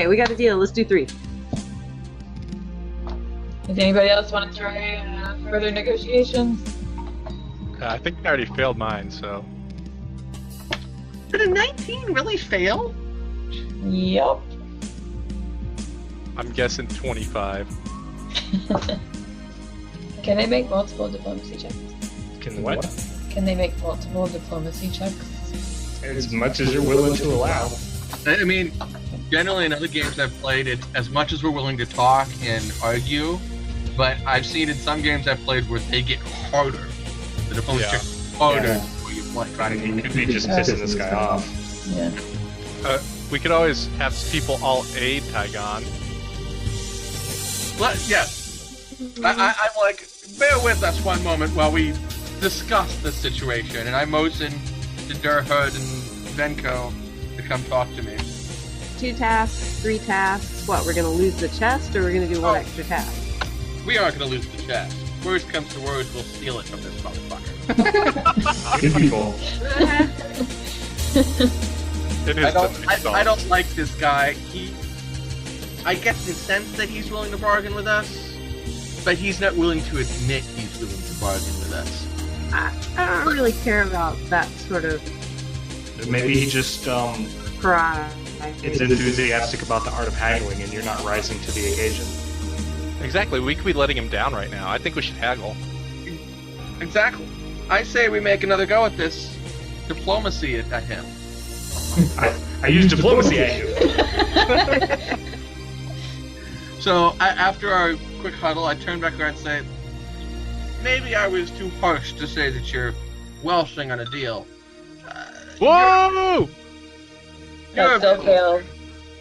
Okay, we got a deal. Let's do 3. Does anybody else want to try further negotiations? I think I already failed mine, so... Did a 19 really fail? Yup. I'm guessing 25. Can they make multiple diplomacy checks? Can what? Can they make multiple diplomacy checks? As much as you're willing to allow. I mean, generally in other games I've played, it's as much as we're willing to talk and argue, but I've seen in some games I've played where they get harder. The diplomacy check is harder where you play. I mean, you could be just pissing this guy off. Yeah. We could always have people all aid Tygon. Yes. I'm like, bear with us one moment while we discuss the situation, and I motion to Durhard and Venko to come talk to me. 2 tasks, 3 tasks. What, we're gonna lose the chest, or we're gonna do 1 extra task? We aren't going to lose the chest. Worst comes to worst, we'll steal it from this motherfucker. Good people. It is I don't like this guy. I get the sense that he's willing to bargain with us, but he's not willing to admit he's willing to bargain with us. I don't really care about that sort of Maybe he just pride. is enthusiastic about the art of haggling and you're not rising to the occasion. Exactly, we could be letting him down right now. I think we should haggle. Exactly. I say we make another go at this diplomacy at him. I use diplomacy at you. So after our quick huddle, I turn back around and say, maybe I was too harsh to say that you're welshing on a deal. Whoa! You're a That still failed.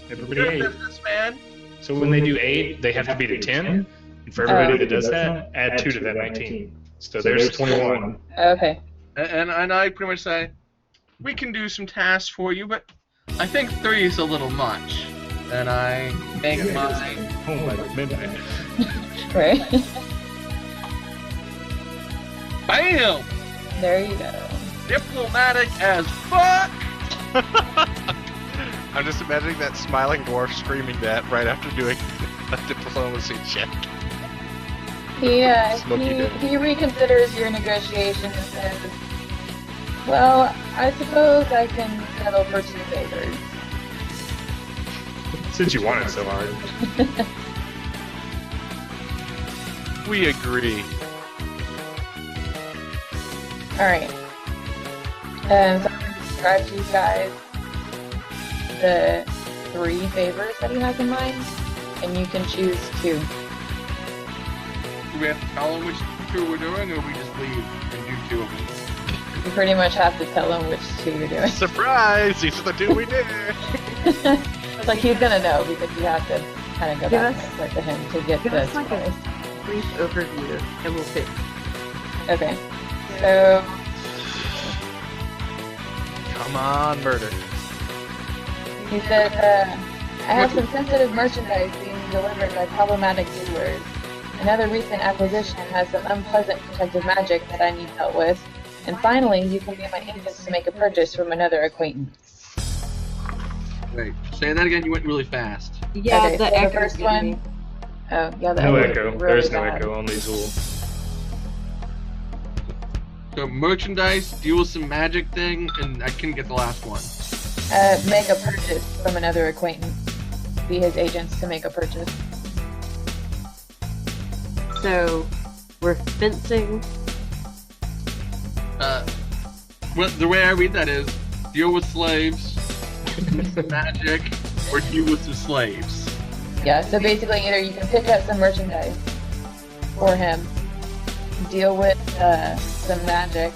Everybody You're a ate. businessman. So when they do 8, they have to be to 10. And for everybody that does that, add 2 to that 19. So there's 21. Okay. And I pretty much say, we can do some tasks for you, but I think 3 is a little much. And I make mine. Oh my midnight. Right. Bam! There you go. Diplomatic as fuck! I'm just imagining that smiling dwarf screaming that right after doing a diplomacy check. Yeah, Smoky day. he reconsiders your negotiation and says, well, I suppose I can settle for 2 favors. Since you want it so hard. We agree. Alright. So I'm going to describe to you guys the 3 favors that he has in mind, and you can choose 2. Do we have to tell him which 2 we're doing, or we just leave and do 2 of them? You pretty much have to tell him which 2 you're doing. Surprise! These are the 2 we did! It's like he's gonna know because you have to kind of go back and forth to him to get Give the us like a brief overview, and we'll pick. Okay. So Come on, murder. he says, I have some sensitive merchandise being delivered by problematic dealers. Another recent acquisition has some unpleasant protective magic that I need dealt with. And finally, you can be my agent to make a purchase from another acquaintance. Wait, say that again, you went really fast. Yeah, Okay, the so the echo's first getting one. me. Oh, yeah, that No was echo. really There is no bad. echo, only Zool. So merchandise, deal with some magic thing, and I couldn't get the last one. Make a purchase from another acquaintance. Be his agents to make a purchase. So, we're fencing. Well, the way I read that is, deal with slaves, magic, or deal with the slaves. Yeah, so basically either you can pick up some merchandise for him, deal with some magic,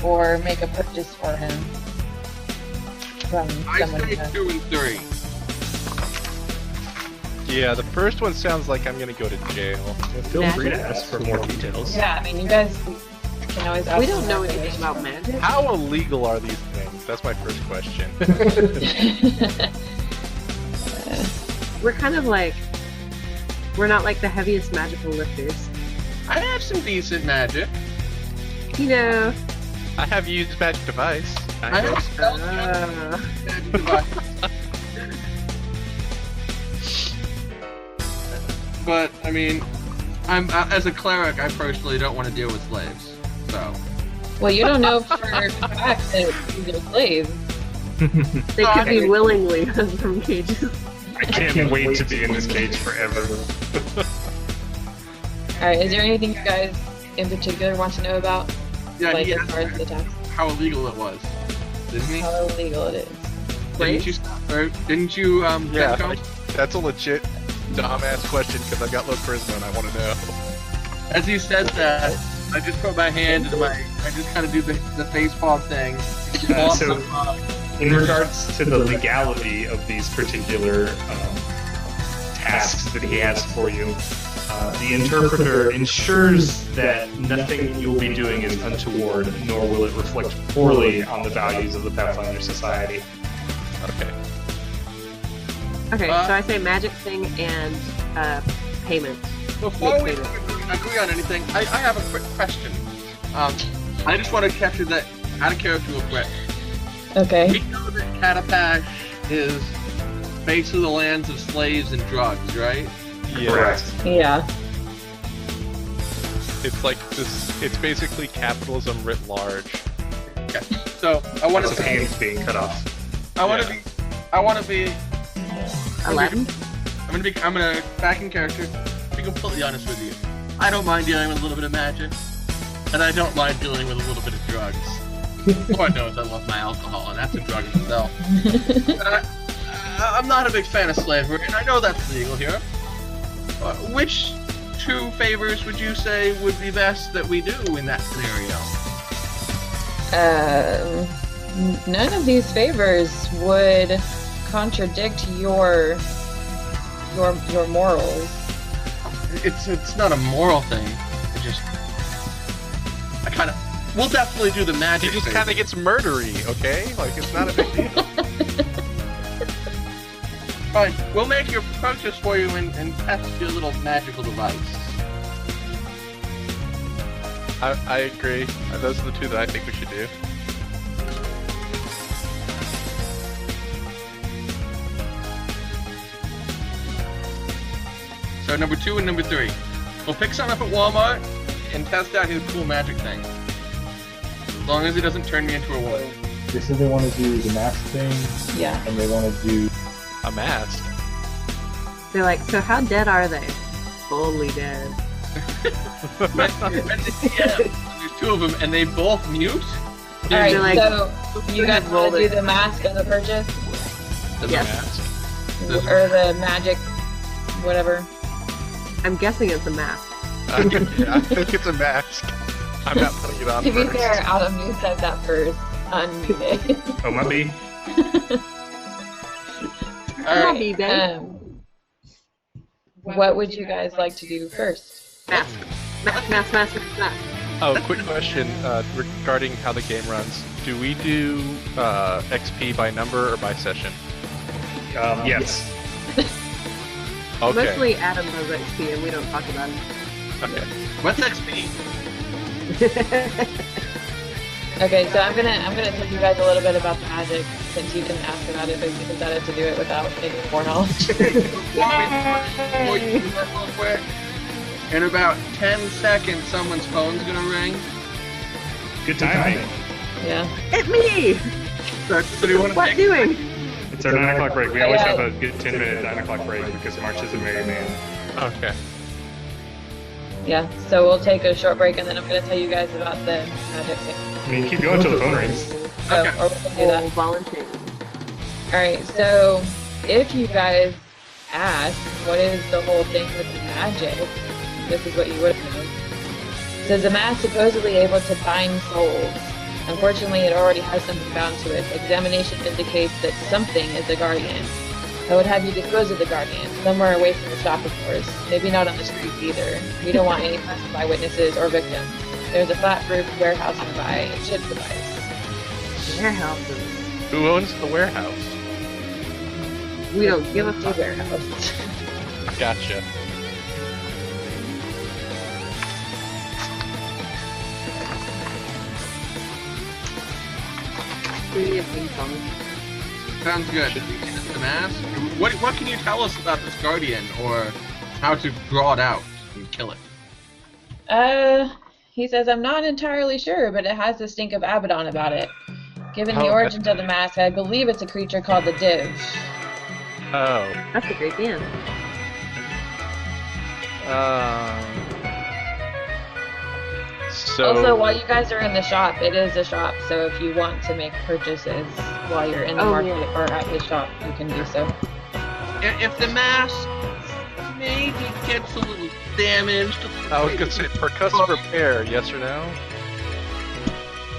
or make a purchase for him from I someone say else. 2 and 3. Yeah, the first one sounds like I'm gonna go to jail. Feel free to ask for more details. Yeah, I mean, you guys can always ask We don't for know more anything about magic. How illegal are these things? That's my first question. information. We're kind of like, we're not like the heaviest magical lifters. I have some decent magic. You know, I have used magic device. I have some uh, magic device. but I mean, as a cleric, I personally don't want to deal with slaves. So. Well, you don't know for a fact that they're slaves. They could be willingly from cages. I can't wait to be in this cage forever. Alright, is there anything you guys in particular want to know about? Yeah, Like, he as asked far as the tax? how illegal it was, didn't he? How illegal it is. Didn't you, Yeah, Petco? that's a legit dumbass question because I've got low charisma and I want to know. As he said that, I just put my hand into I just kind of do the facepalm thing. So, in regards to the legality of these particular tasks that he has for you, the interpreter ensures that nothing you'll be doing is untoward, nor will it reflect poorly on the values of the Pathfinder Society. Okay. Okay, so I say magic thing and payment. Before we Make payment. agree on anything, I have a quick question. I just want to capture that out of character real quick. Okay. We know that Catapash is basically the lands of slaves and drugs, right? Yeah. Correct. Yeah. It's like this. It's basically capitalism writ large. Okay. So I want Lots to of hands being cut off. I want to be 11? I'm gonna back in character. To be completely honest with you, I don't mind dealing with a little bit of magic, and I don't mind dealing with a little bit of drugs. Lord knows I love my alcohol, and that's a drug in itself. But I'm not a big fan of slavery, and I know that's legal here. Which two favors would you say would be best that we do in that scenario? None of these favors would contradict your morals. It's not a moral thing. We'll definitely do the magic. He just thing. kind of gets murdery, okay? Like it's not a big deal. Fine, we'll make your purchase for you and test your little magical device. I agree. Those are the two that I think we should do. So number 2 and number 3. We'll pick something up at Walmart and test out his cool magic thing. As long as it doesn't turn me into a woman. They said they want to do the mask thing, Yeah. and they want to do. A mask. They're like, so how dead are they? Fully dead. There's 2 of them and they both mute? Alright, like- so you guys roll want to do it. the mask as a purchase? As Yes. a mask. Or the magic, whatever? I'm guessing it's a mask. I think it's a mask. I'm not putting it on To be first. fair, Adam, you said that first. Unmuted. Oh, my B. I'll be dead. What would you guys like to do first? Mask. Mask. Oh, quick question regarding how the game runs. Do we do XP by number or by session? Yes. Okay. Mostly Adam does XP and we don't talk about it. Okay. What's XP? Okay, so I'm gonna tell you guys a little bit about the magic since you didn't ask about it, but you decided to do it without any more knowledge. Real quick. In about 10 seconds, someone's phone's gonna ring. Good timing. Yeah. Hit me! So do you want to What take doing? It's our 9 o'clock break. We always have a good 10-minute 9 o'clock break because March is a merry man. Okay. Yeah, so we'll take a short break and then I'm gonna tell you guys about the magic thing. I mean, keep going until the phone rings. So, Okay. or we can do that. Oh, volunteer. Alright, so if you guys ask what is the whole thing with the magic, this is what you would have known. It says the mask supposedly able to bind souls. Unfortunately, it already has something bound to it. Examination indicates that something is a guardian. I would have you dispose of the guardian, somewhere away from the shop, of course. Maybe not on the streets either. We don't want any passerby witnesses or victims. There's a flat-roof warehouse nearby. It should suffice. Warehouses. Who owns the warehouse? We don't give a The fuck. warehouse. Gotcha. We need a ping pong. Sounds good. The mask. What can you tell us about this guardian, or how to draw it out and kill it. He says, I'm not entirely sure, but it has the stink of Abaddon about it. Given the origins of the mask, I believe it's a creature called the Div. Oh. That's a great band. So. Also, while you guys are in the shop, it is a shop, so if you want to make purchases while you're in the market or at the shop, you can do so. If the mask maybe gets a little damaged... I was gonna say, percussive repair, yes or no?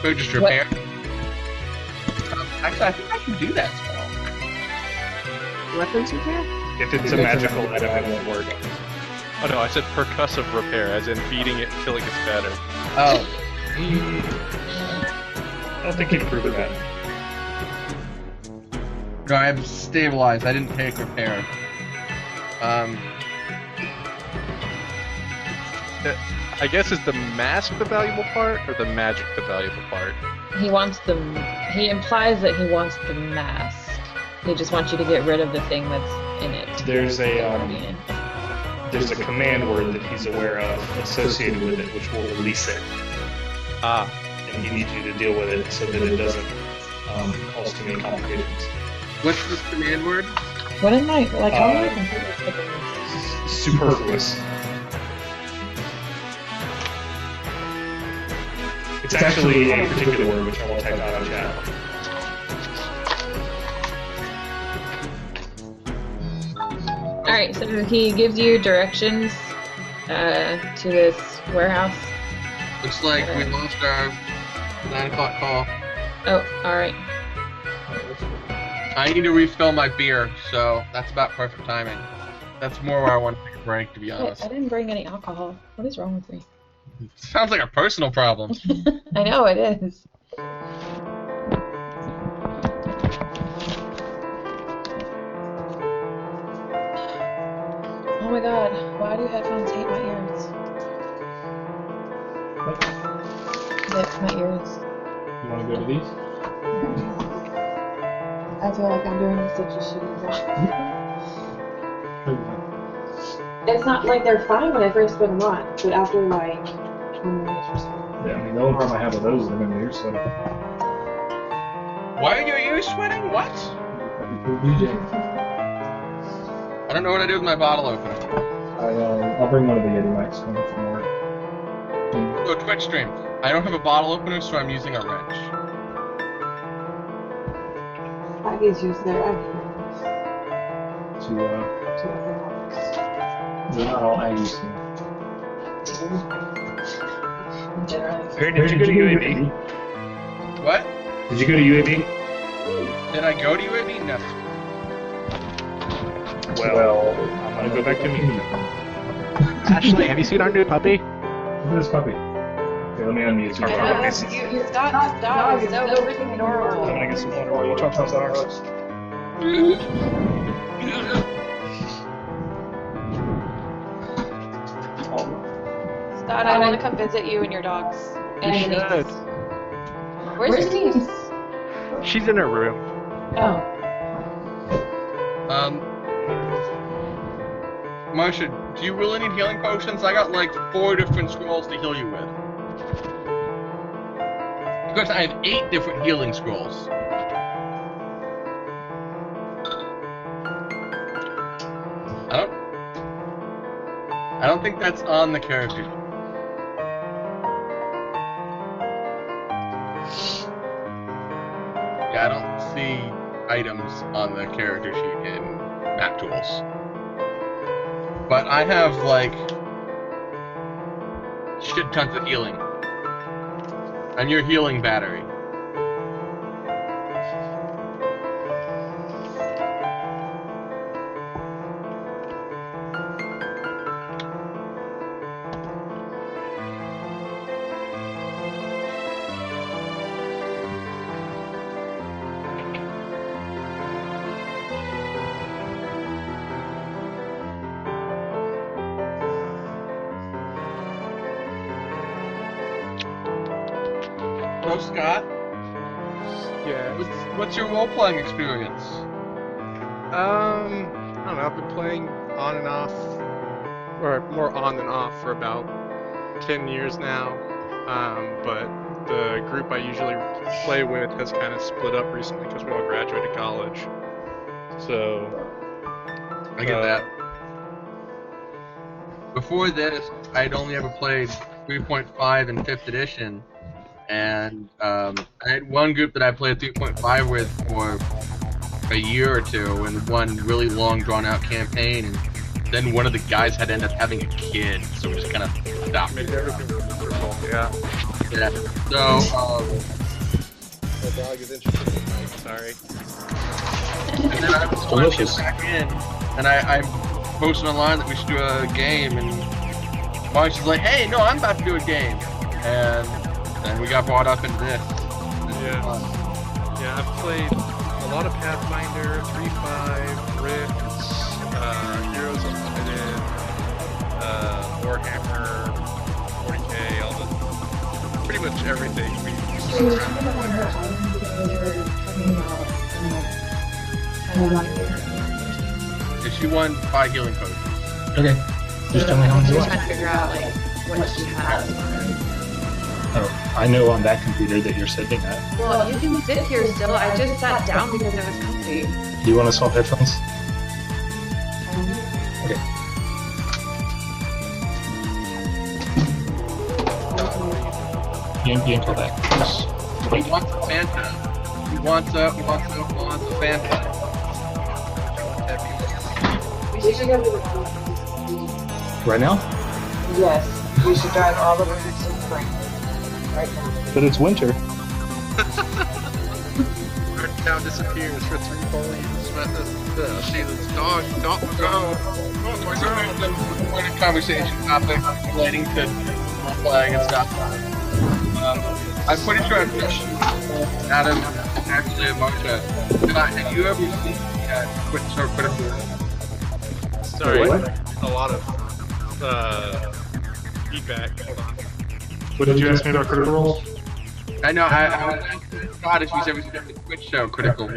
Or just repair? Actually, I think I can do that spell. Weapons repair? If it's a magical item, it won't work. Oh no, I said percussive repair, as in feeding it until it gets better. Oh. I don't think you've proven that. No, I have stabilized. I didn't take repair. I guess is the mask the valuable part, or the magic the valuable part? He implies that he wants the mask. He just wants you to get rid of the thing that's in it. There's a command word that he's aware of associated with it, which will release it. Ah. And he needs you to deal with it so that it doesn't cause too many complications. What's this command word? What am I, like, how am I completely skipping this? Superfluous. It's actually a particular word which I will type out in chat. Alright, so he gives you directions to this warehouse. Looks like we lost our 9 o'clock call. Oh, alright. I need to refill my beer, so that's about perfect timing. That's more where I want to take a break, to be honest. I didn't bring any alcohol. What is wrong with me? Sounds like a personal problem. I know it is. Oh my god, why do headphones hate my ears? Yes, my ears. You want to go to these? I feel like I'm doing such a shitty job. It's not like they're fine when I first put them on, but after like 20 minutes or so. Yeah, I mean, the only problem I have with those is they're going to be ear sweating. Why are your ears sweating? What? I don't know what I do with my bottle opener. I'll bring one of the Yeti mics from work. Oh, Twitch stream. I don't have a bottle opener, so I'm using a wrench. Aggie's use their Aggie. They're not all Aggies here. Barry, did you go to UAB? What? Did you go to UAB? Did I go to UAB? No. Well, I'm gonna go back to me. Ashley, have you seen our new puppy? Look at this puppy. Okay, let me unmute you. Stop, it's so freaking adorable. I'm gonna get some water while you talk about dogs. Scott, I want to come visit you and your dogs. And You your should. niece. Where's your niece? She's in her room. Oh. Marsha, do you really need healing potions? I got like 4 different scrolls to heal you with. Because I have 8 different healing scrolls. I don't think that's on the character. Yeah, I don't see items on the character sheet in map tools. But I have like shit tons of healing. I'm your healing battery. Hello, Scott. Yeah. What's your role-playing experience? I don't know. I've been playing on and off or more on than off for about 10 years now. But the group I usually play with has kind of split up recently because we all graduated college. So I get that. Before this, I'd only ever played 3.5 and 5th edition, and I had one group that I played 3.5 with for a year or two, and one really long, drawn-out campaign, and then one of the guys had ended up having a kid, so we just kind of stopped. made everything miserable. Yeah. Yeah. So, The dog is interested in Mike, sorry. and then I was Delicious. back in, and I posted online that we should do a game, and Mark's was like, "Hey, no, I'm about to do a game," and then we got brought up into this. Yeah. Yeah, I've played a lot of Pathfinder, 3.5, Rifts, Heroes Unlimited, Warhammer, 40k, all the pretty much everything. And she won 5 healing potions. Okay. Just tell me how much you We're want. trying to figure out like what she has. Oh, I know on that computer that you're sitting at. Well, you can sit here still. I just sat down because it was comfy. Do you want to swap headphones? Okay. You can call back. Just He wait. wants a Fanta. He wants a Fanta. We should go to the Right now? Yes, we should drive all the way to spring. Right now. But it's winter. Our town disappears for 3 whole years. See this dog, not go. Point of conversation topic relating to flag and stuff. I'm pretty sure I've mentioned Adam actually a bunch of. Have you ever seen Critical? Sorry, What? a lot of feedback. Hold on. What did you ask me about critical roles? I know. I God, if she's ever seen the Twitch show Critical.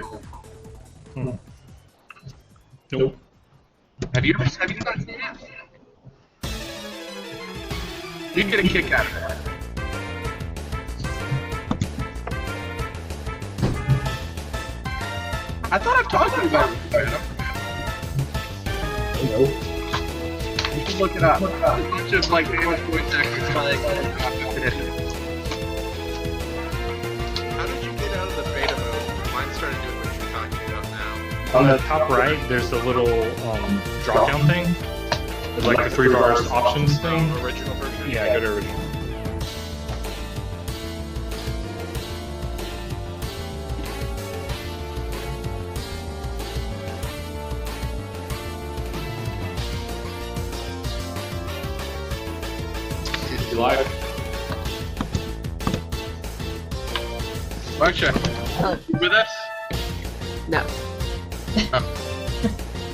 Nope. Have you not seen it? You get a kick out of that. I thought I've talked to you about it. Nope. You should look it up. There's a bunch of like famous voice actors playing tradition. How did you get out of the beta mode? Mine started doing what you're talking about now. On the top right, there's the little drop down thing. There's like the 3 bars options thing. Original version? Yeah, go to original. You live? Marsha, you with us? No. Oh.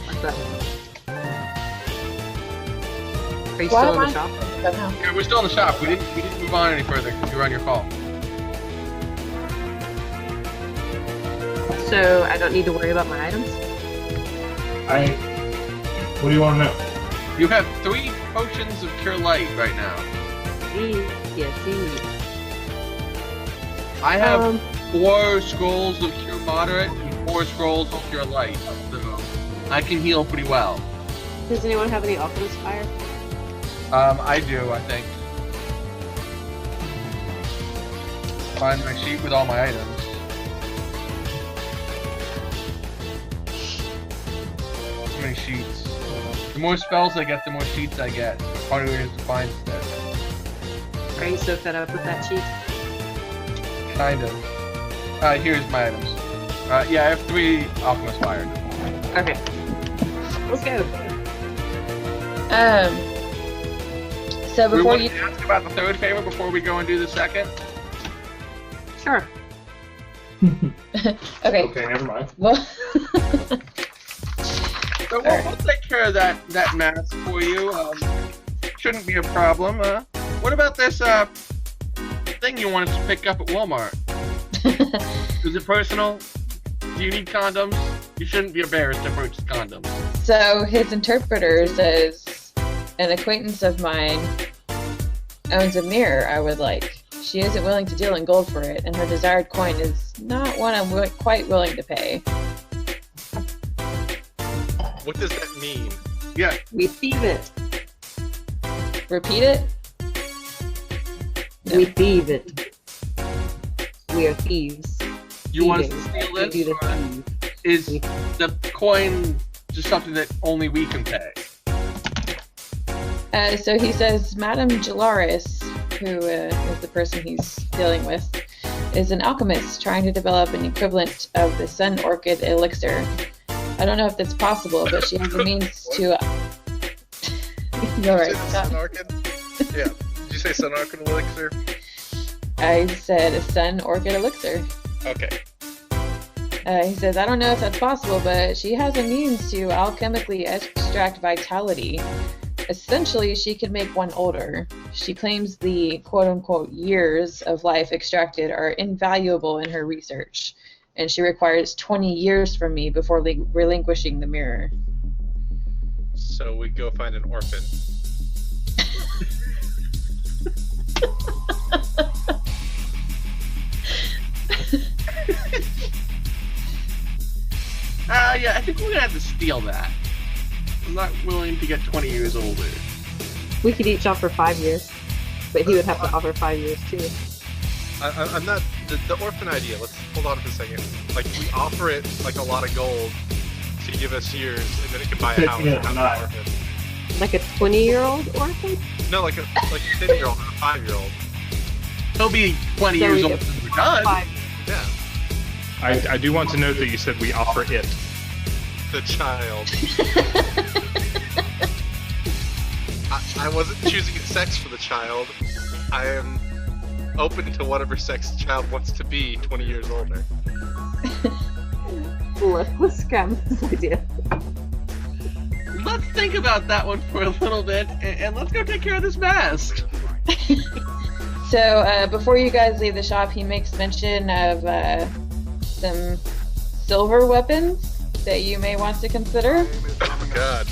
What's that? Are you Why still am in I? the shop? Somehow. Yeah, we're still in the shop. We didn't move on any further because you were on your call. So I don't need to worry about my items? What do you want to know? You have 3 potions of Cure Light right now. Yes, I have 4 scrolls of Cure Moderate and 4 scrolls of Cure Light. So I can heal pretty well. Does anyone have any Alchemist Fire? I do, I think. Find my sheet with all my items. Too many sheets. The more spells I get, the more sheets I get. The harder it is to find stuff. Are you so fed up with that cheat? Kind of. Here's my items. Yeah, I have 3 Alchemist Fire. Okay. Let's go. So We before want you, to ask about the 3rd favor before we go and do the 2nd? Sure. okay, Okay, never mind. well, So we'll take care of that mask for you. Shouldn't be a problem. What about this thing you wanted to pick up at Walmart? Is it personal? Do you need condoms? You shouldn't be embarrassed to purchase condoms. so his interpreter says An acquaintance of mine owns a mirror I would like. She isn't willing to deal in gold for it, and her desired coin is not one I'm quite willing to pay. What does that mean? Yeah. We thieve it. Repeat it? We thieve it. We are thieves. You want us to Thieving. steal We do this? the Or thieve. is the coin just something that only we can pay? So he says, Madame Gelaris, who is the person he's dealing with, is an alchemist trying to develop an equivalent of the sun orchid elixir. I don't know if that's possible, but she has the means to... You're right. Sun Orchid? Yeah. Did you say Sun Orchid Elixir? I said a sun orchid elixir. Okay. He says, I don't know if that's possible, but she has a means to alchemically extract vitality. Essentially, she could make one older. She claims the quote-unquote years of life extracted are invaluable in her research, and she requires 20 years from me before relinquishing the mirror. So we go find an orphan. Yeah, I think we're gonna have to steal that. I'm not willing to get 20 years older. We could each offer 5 years, but he would have to offer 5 years too. I'm not the orphan idea. Let's hold on for a second. Like we offer it like a lot of gold to give us years, and then it can buy a house. Yeah, and have not- an orphan. Like a 20-year-old orphan? No, like a 10-year-old and a 5-year-old. He'll be 20 So years we old get when we're done. 5. Yeah, I do want to note that you said we offer it. the child. I wasn't choosing sex for the child. I am open to whatever sex the child wants to be 20 years older. Let's scrap this idea. Let's think about that one for a little bit, and let's go take care of this mask. So, before you guys leave the shop, he makes mention of some silver weapons that you may want to consider. Oh my god.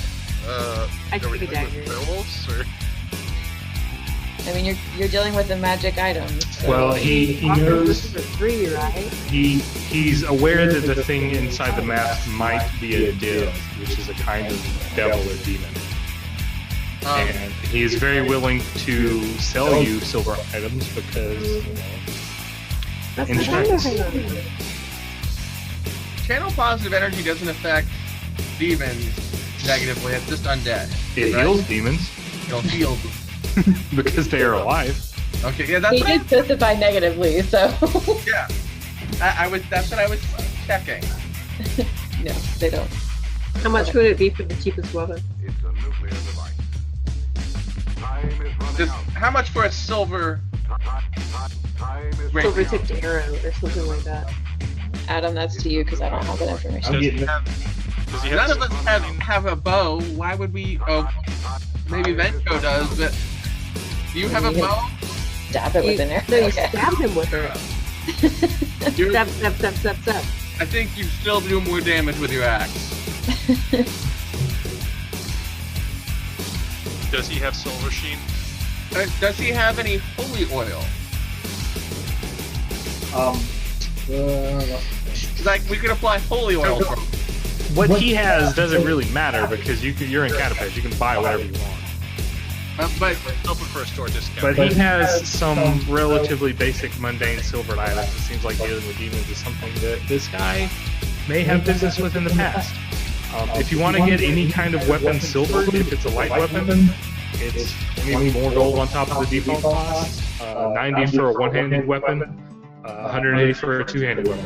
I'd are we take a dealing dagger. with werewolves, or? I mean, you're dealing with a magic item. So. Well, he knows This is a 3, right? he's aware that the thing inside the mask might be a div, which is a kind of devil or demon. And he is very willing to sell you silver items because That's In the fact- thing. Channel positive energy doesn't affect demons negatively. It's just undead. it Right. heals demons It'll heal. because they are alive. Okay, yeah, that's He did specify negatively, so yeah. I was. That's what I was checking. no, they don't. How much would it be for the cheapest weapon? It's a nuclear device. Time is running Just out. how much for a silver? Time is Right. Silver tipped arrow or something like that. Adam, that's to you because I don't have that information. Does he getting- have None of us have a bow. Why would we? Oh, maybe Venko does, but do you have a bow? Stab it with an arrow. No, you Okay. stabbed him with her. You're- Stab, stab, stab, stab, stab. I think you still do more damage with your axe. Does he have silver sheen? Does he have any holy oil? Like we could apply holy oil for him. What he has doesn't really matter because you're in Catapult. You can buy whatever you want. But Open for a store discount. But he has some relatively basic, mundane silver items. It seems like dealing with demons is something that this guy may have business with in the past. If you want to get any kind of weapon silver, if it's a light weapon, it's 20 more gold on top of the default cost, 90 for a one-handed weapon, 180 for a two-handed weapon.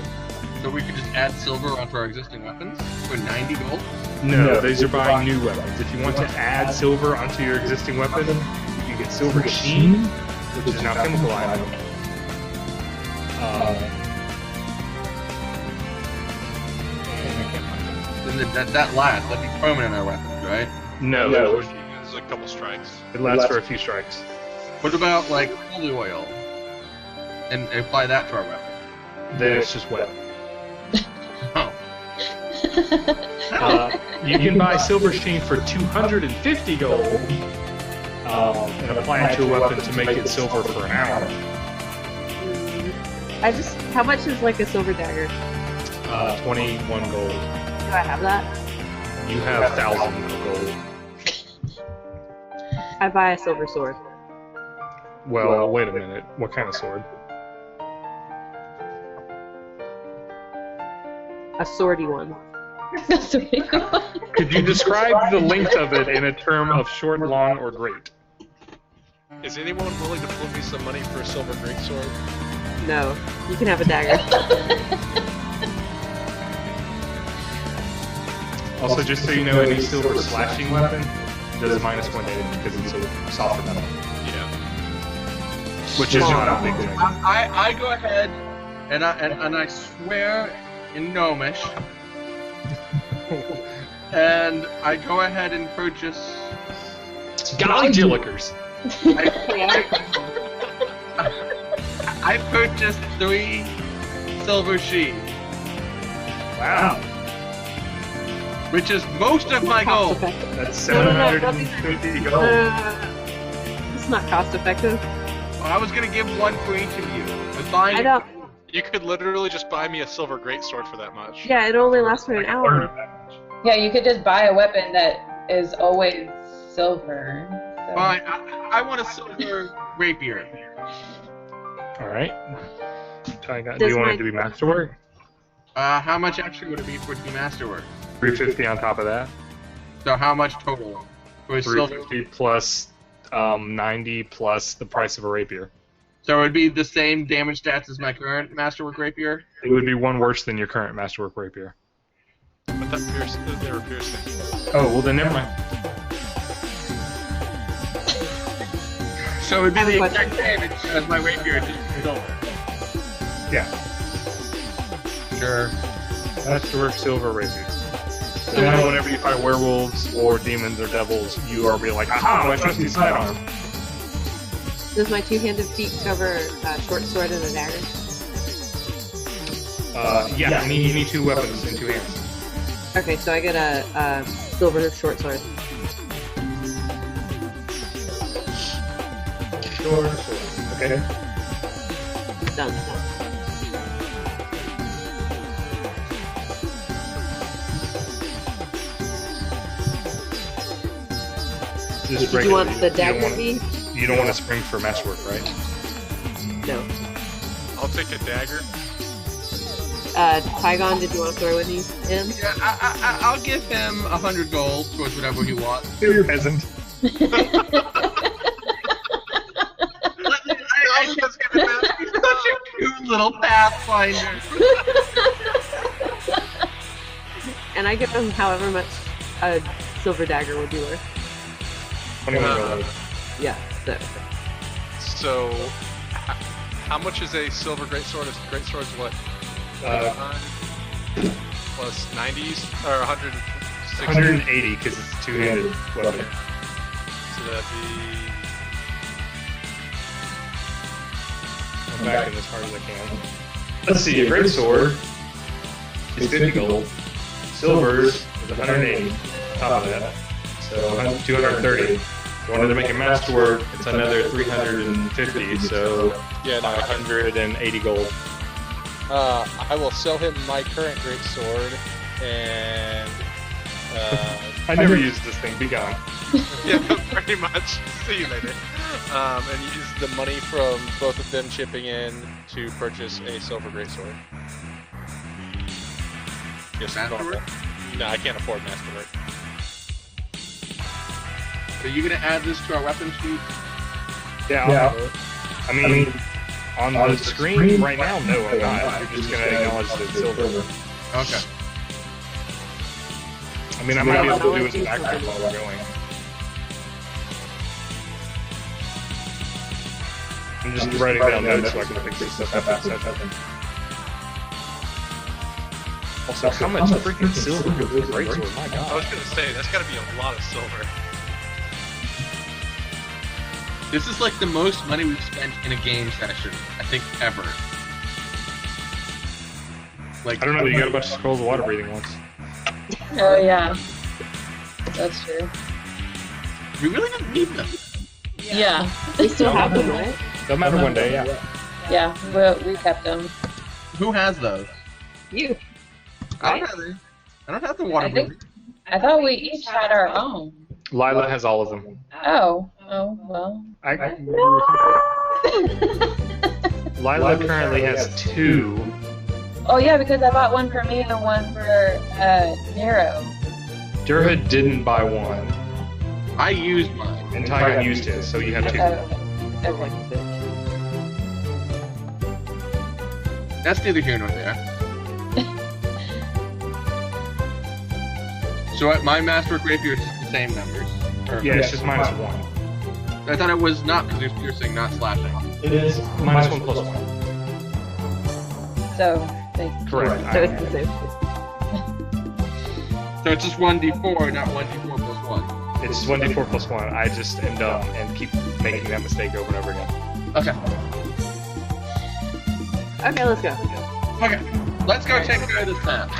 so we could just add silver onto our existing weapons for 90 gold. No, these are buying new weapons. If you want to add silver onto your existing weapon, you get silver sheen, which is now chemical item. Then that lasts. That'd be permanent on our weapons, right? No, There's a couple strikes. it lasts for a few strikes. What about like holy oil? And apply that to our weapon. Then it's just wet. Oh. You can buy silver sheen for 250 gold and apply it to a weapon to make it silver for an hour. How much is like a silver dagger? 21 gold. Do I have that? You have 1,000 gold. I buy a silver sword. Well, wait a minute. What kind of sword? A swordy one. Could you describe the length of it in a term of short, long, or great? Is anyone willing to flip me some money for a silver greatsword? No. You can have a dagger. Also, just so you know, any silver slashing weapon does -1 damage because it's a softer metal. Yeah. Which is not a big thing. I go ahead and I swear in Gnomish, and I go ahead and purchase. Golly Jillikers! I purchased 3 silver sheets, Wow. which is most of my gold. That's No, no, no, 750 gold. It's not cost effective. I was gonna give one for each of you. But buying I don't. You could literally just buy me a silver greatsword for that much. Yeah, it only lasts for an hour. Yeah, you could just buy a weapon that is always silver. So. Fine, I want a silver rapier. Alright. Do Does you want my- it to be masterwork? How much extra would it be for it to be masterwork? 350 on top of that. So how much total? For a silver? 350 plus 90 plus the price of a rapier. So it would be the same damage stats as my current masterwork rapier? It would be one worse than your current masterwork rapier. But they were piercing. Oh, well then never mind. So it would be I have the a exact question. damage as my rapier, just silver. Yeah. Sure. Masterwork silver rapier. So now whenever you fight werewolves or demons or devils, you are be like, aha, my trusty sidearm. Does my two-handed feat cover a short sword and a dagger? Yeah, you need 2 weapons in 2 hands. Okay, so I get a silver short sword. Sure. Okay. Done. Just Did you want regular. the dagger fee? You don't want to spring for masterwork, right? No. I'll take a dagger. Tygon, did you want to throw any in? Yeah, I'll give him 100 gold towards whatever he wants. You're a peasant. I just give him that. He's such a cute little Pathfinder. And I give him however much a silver dagger would be worth. 21 gold. Yeah, so. So, how much is a silver greatsword? A greatsword's what? Plus 90s? Or 160? 180 because it's a 2-handed weapon. So that'd be... I'm back in as hard as I can. Let's see, a great sword is 50 gold. Silver's is 180 on top of that. So 230. If you wanted to make a masterwork, it's another 350, so Yeah, no, 180 gold. I will sell him my current greatsword, and... I never used this thing, be gone. yeah, pretty much. See you later. And use the money from both of them chipping in to purchase a silver greatsword. Yes, Masterwork? No, I can't afford masterwork. Are you gonna add this to our weapon sheet? Yeah. I mean, on the screen right now, no, I'm not. I'm just going to acknowledge that it's silver. Okay. I mean, I might be able to do it in the background while we're going. I'm just writing down notes so I can fix this stuff up. Also, how much freaking silver for this greatsword? My I god. was gonna say, that's gotta be a lot of silver. This is like the most money we've spent in a game session, I think, ever. Like, I don't know, you got a bunch of scrolls of water breathing once. Oh yeah, that's true. we really didn't need them. Yeah. We still have them, right? They'll matter one day, yeah. Yeah, we kept them. Who has those? You. I don't have the water breathing. I thought we each had our own. Lila has all of them. Oh, well. Lila currently has 2. Oh yeah, because I bought one for me and one for Nero. Durha didn't buy one, I used mine. and Tygon used his, so you have 2. Okay. That's neither here nor there. So at my Master Rapier is just the same numbers. Or- Yeah, it's just -1. I thought it was not because you're saying not slashing. It is -1 plus 1. So, like, Correct. So it's the same. So it's just 1d4, not 1d4 plus 1. It's 1d4 plus 1. I just am dumb and keep making that mistake over and over again. Okay. Okay, let's go. Okay. Let's go take care of this map.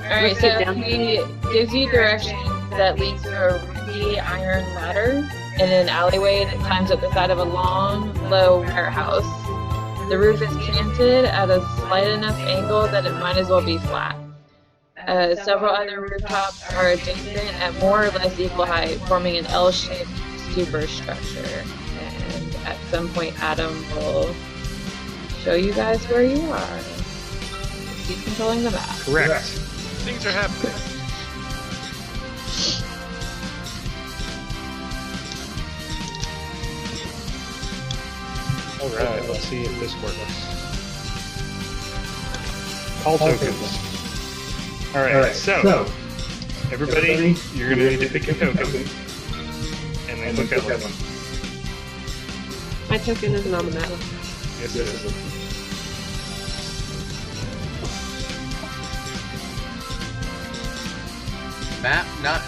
alright, so he gives you directions that lead to a ruby iron ladder in an alleyway that climbs up the side of a long, low warehouse. The roof is canted at a slight enough angle that it might as well be flat. Several other rooftops are adjacent at more or less equal height, forming an L-shaped superstructure. And at some point, Adam will show you guys where you are. He's controlling the map. Correct. Things are happening. Alright, let's see if this works. Call tokens. Alright, so everybody, you're gonna need to pick your token. And then click that one. My token isn't on the map. Yes, it is. Map, not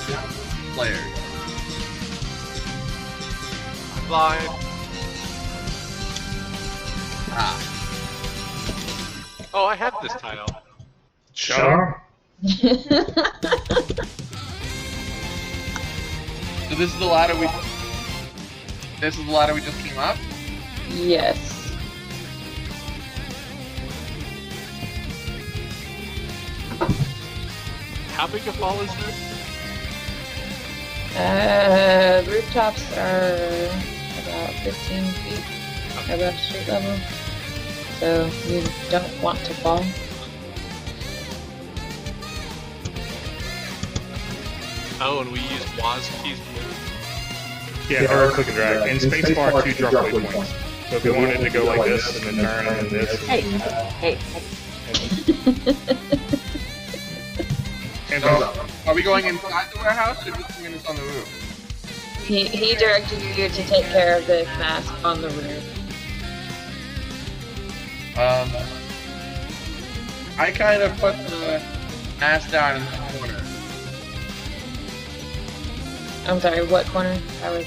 players. I'm blind. Ah. Oh, I have this tile. Sure. So this is the ladder we. This is the ladder we just came up. Yes. How big a fall is this? Rooftops are about 15 feet above street level, so you don't want to fall. Oh, and we use WAS keys to move. Yeah, or click and drag. And spacebar to drop waypoints. So if you wanted to go like this and then turn and then this. Hey. And So, are we going inside the warehouse or just doing this on the roof? He directed you to take care of this mask on the roof. I kind of put the mask down in the corner. I'm sorry, what corner? I was.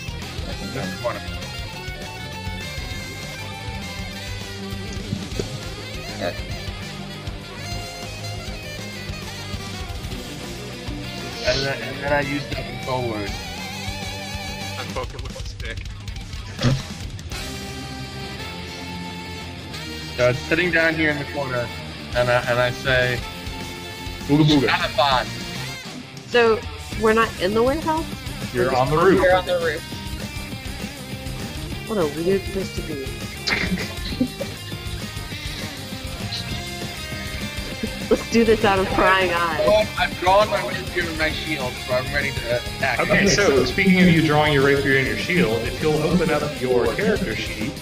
This corner. Okay. And then I use the control word. I'm poking with the stick. So it's sitting down here in the corner, and I say, Booga booga. Pathfinders. So we're not in the warehouse? You're on the roof. You're on the roof. What a weird place to be. Let's do this out of prying eyes. I've drawn my rapier and my shield, so I'm ready to attack. Okay, so speaking of you drawing your rapier and your shield, if you'll open up your character sheet,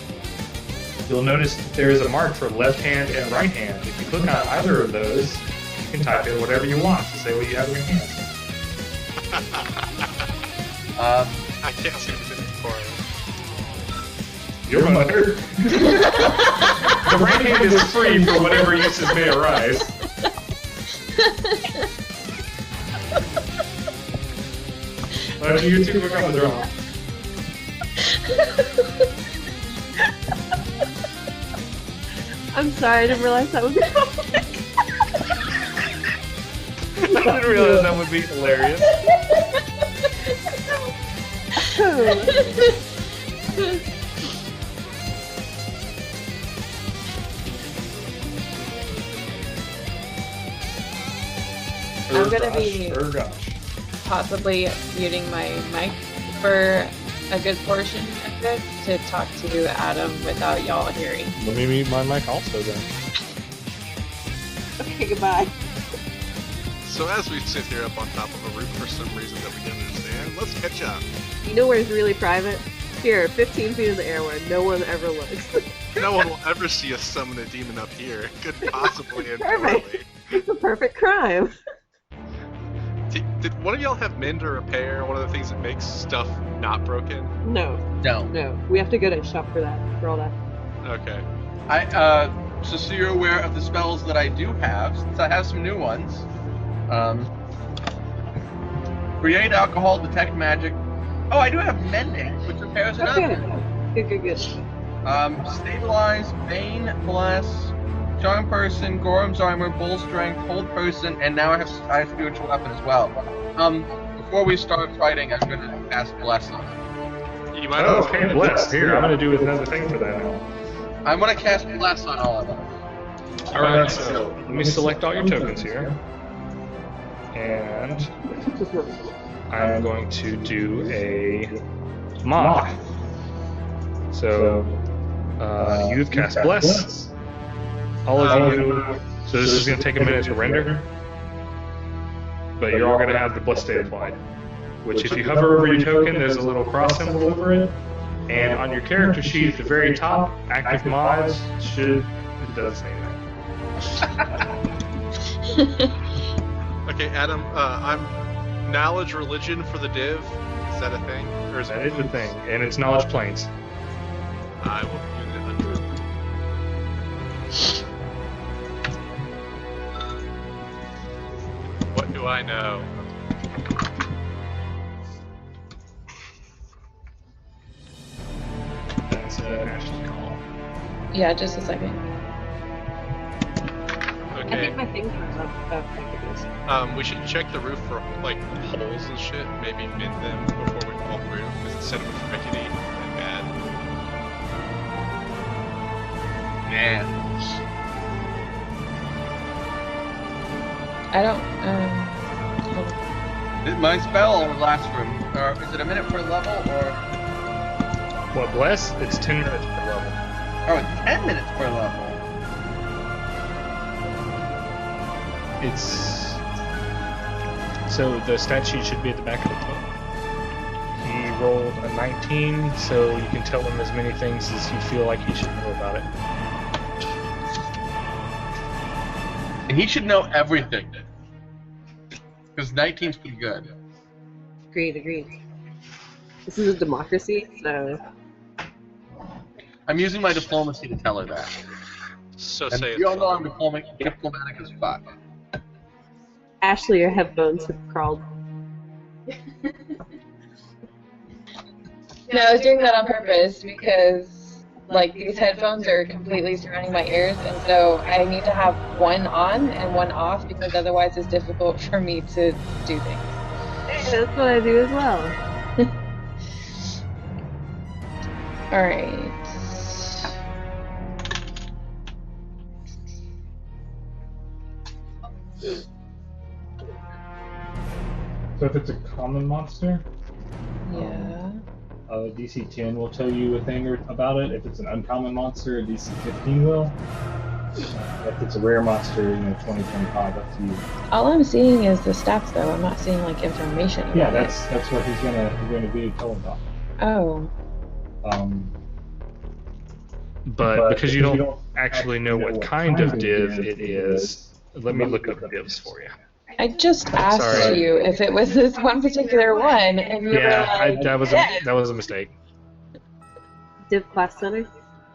you'll notice that there is a mark for left hand and right hand. If you click on either of those, you can type in whatever you want to say what you have in your hand. I can't see anything for it. Your mother. The right hand is free for whatever uses may arise. Why don't you two click on the draw? I'm sorry, I didn't realize that would be public. I didn't realize that would be hilarious. I'm gonna be possibly muting my mic for a good portion of this to talk to Adam without y'all hearing. Let me mute my mic also then. Okay, goodbye. So as we sit here up on top of a roof for some reason that we don't understand, let's catch up. You know where it's really private? Here, 15 feet in the air where no one ever looks. No one will ever see us summon a demon up here. It could possibly end Perfect. poorly. It's a perfect crime. Did one of y'all have mend or repair? One of the things that makes stuff not broken? No, No. we have to go to a shop for that, for all that. Okay. So you're aware of the spells that I do have, since I have some new ones. Create alcohol, detect magic. Oh, I do have mending, which repairs another. Good. Stabilize, Bane, Bless, Charm Person, Gorham's Armor, Bull Strength, Hold Person, and now I have Spiritual Weapon as well. Before we start fighting, I'm going to cast Bless on it. You might Oh, okay, bless. Here, I'm gonna do another thing for that now. I'm going to cast Bless on all of them. Alright, so let me select all your tokens here. And I'm going to do a mod. So, you've cast Bless. All of you. So this is going to take a minute to render. But you're all going to have the Bless state applied. Which, if you hover over your token, there's a little cross symbol over it. And on your character sheet at the very top, active mods should. It does say that. Okay, Adam, I'm knowledge religion for the div. Is that a thing? Or is That is the thing. And it's knowledge planes. I will use it under it. What do I know? That's Ash's call. Yeah, just a second. I Okay. think my thing turns up. Oh, thank goodness. We should check the roof for like holes and shit. Maybe mend them before we fall through, because it's set up with rickety and bad. Man. I don't, hold on. My spell only lasts for, is it a minute per level, or? What, Bless? It's 10 minutes per level. Oh, it's 10 minutes per level. It's... So the stat sheet should be at the back of the book. He rolled a 19, so you can tell him as many things as you feel like he should know about it. And he should know everything. Because 19's pretty good. Agreed. This is a democracy, so... I'm using my diplomacy to tell her that. So And say you all it's know I'm diplomatic as fuck. Ashley, your headphones have crawled. No, I was doing that on purpose because, like, these headphones are completely surrounding my ears, and so I need to have one on and one off because otherwise it's difficult for me to do things. That's what I do as well. Alright. So if it's a common monster, Yeah. DC 10 will tell you a thing about it. If it's an uncommon monster, DC 15 will. If it's a rare monster, 20, 25, up to you. All I'm seeing is the stats, though. I'm not seeing, like, information about Yeah, it. that's what he's gonna be telling about. Oh. But because you don't actually know what kind of div it is, let me look up divs for you. I just asked Sorry. you if it was this one particular one, and you were like, that was a mistake. Div class center?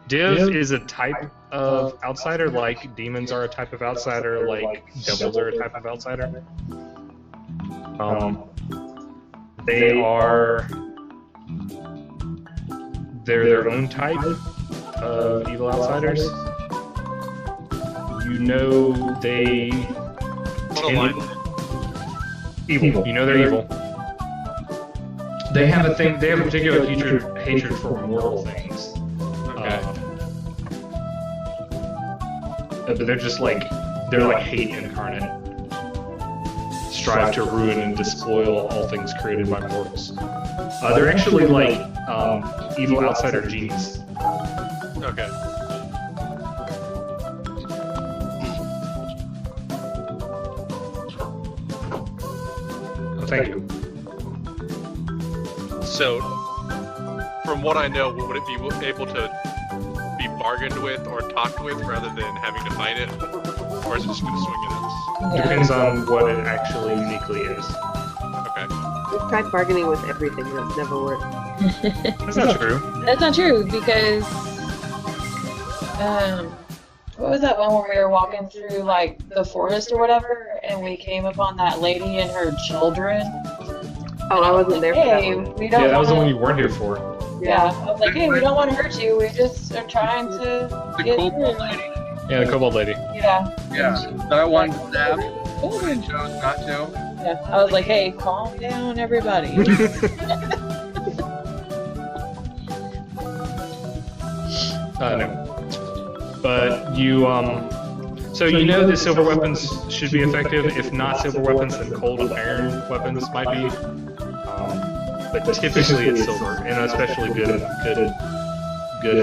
Div is a type of outsider, like demons are a type of outsider, like devils are a type of outsider. They're their own type of evil outsiders. You know they evil. You know they're evil. They have a thing. They have a particular hatred for mortal things. Okay. But they're like hate incarnate. strive to ruin and despoil all things created by mortals. They're actually like evil outsider genies. Okay. Oh, thank you. So, from what I know, would it be able to be bargained with or talked with rather than having to fight it? Or is it just going to swing at us? Yeah. Depends on what it actually uniquely is. Okay. We've tried bargaining with everything, and it's never worked. That's not true. That's not true because what was that one where we were walking through like the forest or whatever, and we came upon that lady and her children. Oh, I wasn't there for that Hey, one. we don't Yeah, that was the one wanna- you weren't here for. Yeah, I was like, hey, we don't want to hurt you. We just are trying to The get kobold through. lady. Yeah, the kobold lady. Yeah. Yeah. That I wanted to stab. Oh, But I chose not to. yeah. I was like, hey, calm down, everybody. No. But you, so you know that silver weapons should be effective. If not silver weapons, then cold iron weapons might be. But typically it's silver, and especially good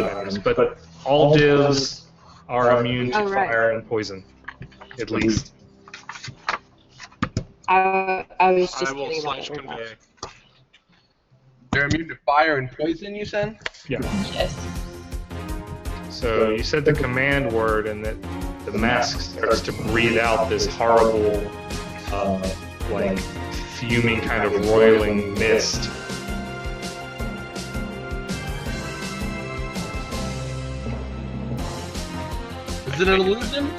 items. But all divs are immune to Oh, right. fire and poison, at least. I was just I will kidding about slash it. convey. They're immune to fire and poison, you said? Yeah. Yes. So you said the command word, and that the mask starts to breathe out this horrible, like fuming kind of roiling mist. Is it an illusion?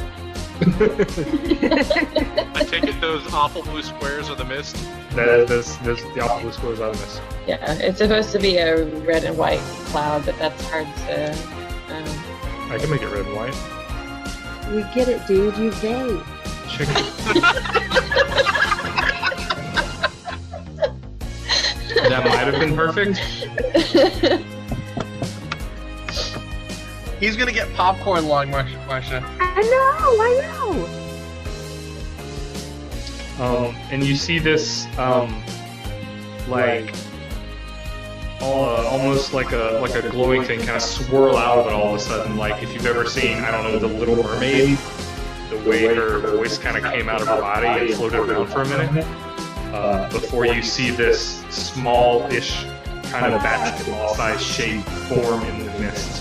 I take it those awful blue squares are the mist. That's the awful blue squares out of this. Yeah, it's supposed to be a red and white cloud, but that's hard to. I can make it red and white. We get it, dude. You vape. Chicken. That might have been perfect. He's gonna get popcorn lung, Marsha. I know. And you see this, like, almost like a glowing thing kind of swirl out of it all of a sudden. Like if you've ever seen, I don't know, The Little Mermaid, the way her voice kind of came out of her body and floated around for a minute, before you see this small-ish kind of basketball-sized shape form in the mist.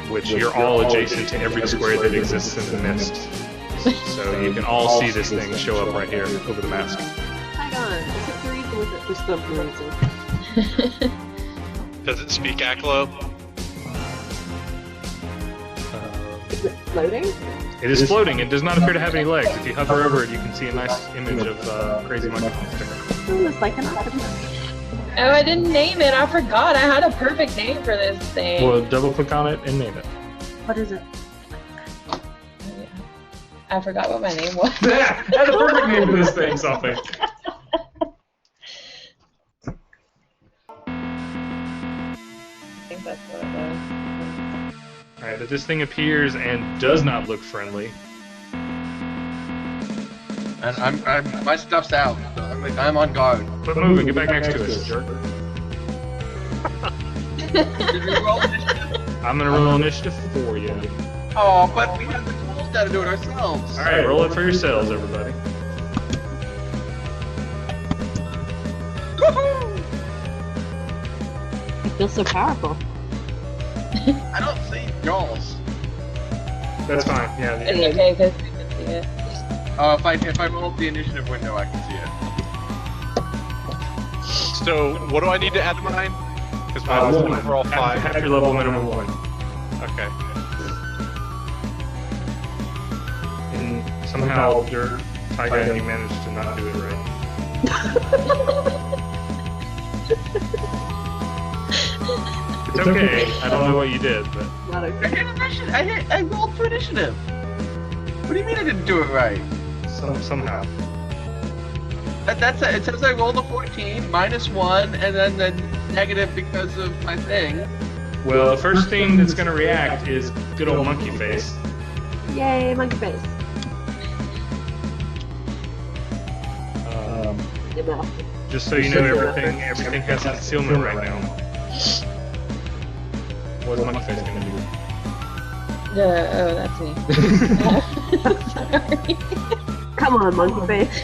Which you're all adjacent to every square that exists in the mist. So you can all see this thing show up right here over the mask. Hang on. Is it for reason with it for some reason? Does it speak Aklo? Is it floating? It is floating. It does not appear to have any legs. If you hover over it, you can see a nice image of Crazy Monkey Monster. It looks like an octopus. Oh, I didn't name it. I forgot. I had a perfect name for this thing. Well, double click on it and name it. What is it? I forgot what my name was. That's a perfect name for this thing, something. I think that's what it was. Alright, but this thing appears and does not look friendly. And my stuff's out. So I'm on guard. Quit moving, get back next to us, jerk. Did we roll initiative? I'm gonna roll initiative for you. Oh, but we have the tools now to do it ourselves. Alright, roll it for yourselves, everybody. Woohoo! I feel so powerful. I don't see y'all's. That's fine, yeah. It's okay because we can see it. Oh, if I roll up the initiative window, I can see it. So, what do I need to add to mine? Because mine was One. overall 5. Half your level minimum 1. Okay. And somehow, Dirt, Tiger, you managed to not do it right. It's okay. I don't know what you did, but Not I okay. hit initiative. I rolled for initiative. What do you mean I didn't do it right? somehow. It says I rolled a 14, -1, and then the negative because of my thing. Well, the first thing that's going to react is good old monkey face. Yay, monkey face. Just so you know, everything has concealment right now. What's Monkey Face gonna do? Oh, that's me. Sorry. Come on, Monkey Face.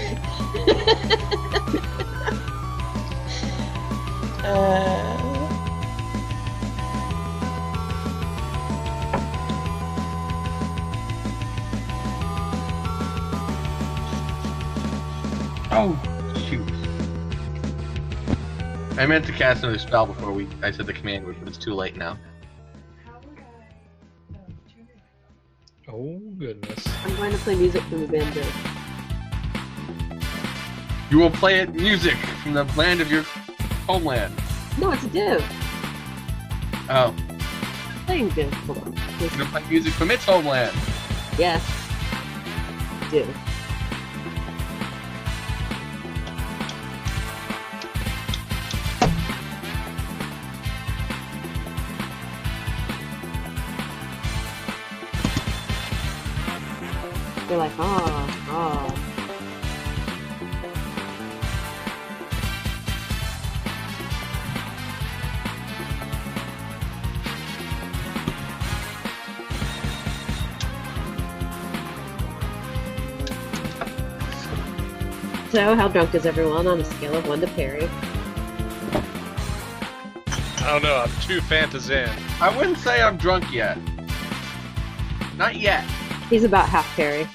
Oh, shoot. I meant to cast another spell before I said the command word, but it's too late now. Oh goodness. I'm going to play music from the band. You will play it music from the land of your homeland. No, it's a div. Oh. I'm playing div. Hold on. You're gonna play music from its homeland. Yes. Div. They're like, oh. So, how drunk is everyone on a scale of 1 to Perry? I don't know, I'm 2 Fantas in. I wouldn't say I'm drunk yet. Not yet. He's about half Perry.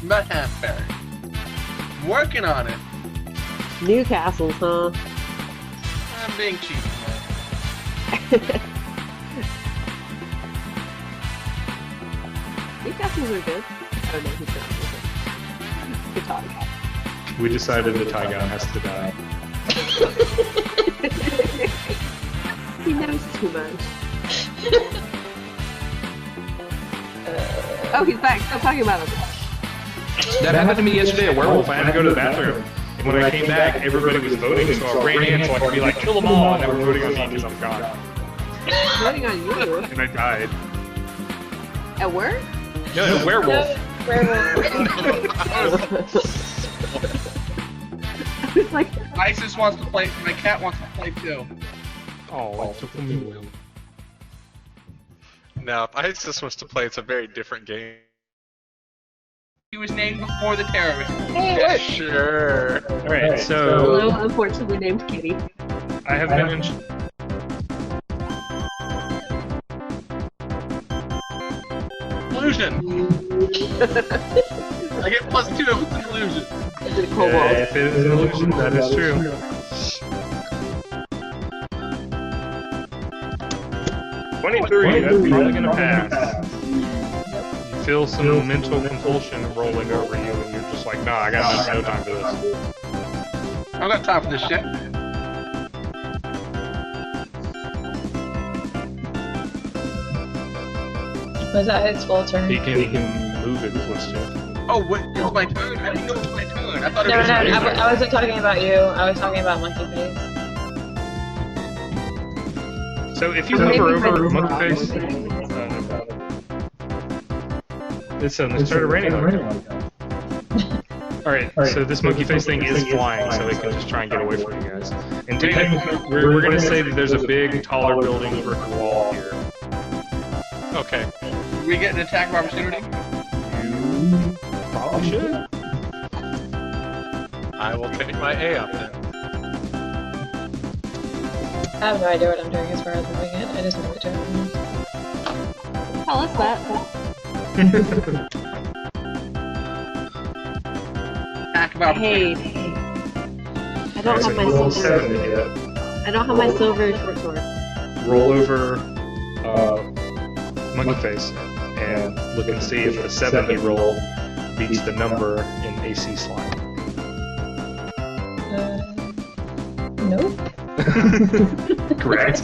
I'm about half Perry. I'm working on it. Newcastle's, huh? I'm being cheap. Newcastle's are good. Oh no, he's not. Good talk. We decided the Tygon has to die. He knows too much. Oh, he's back. Stop talking about him. That happened to me yesterday. A werewolf. I had to go to the bathroom. And when I came back, everybody was voting, so I ran in so I could be like, kill them all, and they were voting on me because I'm gone. Voting on you? And I died. At work? No, werewolf. It's like, Isis wants to play. My cat wants to play too. Oh, it took me a while. Now, if Isis wants to play, it's a very different game. He was named before the terrorist. Yeah, sure. Alright, so Hello, unfortunately named Kitty. I have been in... Illusion. I get +2 if it's an illusion. Is it a kobold? If it is an illusion, that is true. That's probably gonna pass. You feel some mental compulsion rolling over you, and you're just like, nah, I got no time for this. I don't got time for this shit. Was that his full turn? He can move it close to you. Oh, what? It was my turn? I didn't know it was my turn. I thought it No, was my turn. I wasn't talking about you. I was talking about Monkey Face. So if you hover over Monkey Face, it started raining like that. Alright, so this Monkey Face thing is flying, so it can just try and get away from you guys. And technically, we're gonna say that there's a big, taller building brick wall here. Okay. Do we get an attack of opportunity? You probably should. I will take my A up then. I have no idea what I'm doing as far as moving it. I just moved it to everyone. Tell us that. Attack of opportunity. Hey. I don't have my silver. I don't have my silver short sword. Roll over Monkey Face and look and see if the 7 he rolled beats the number in AC slide. Nope. Correct.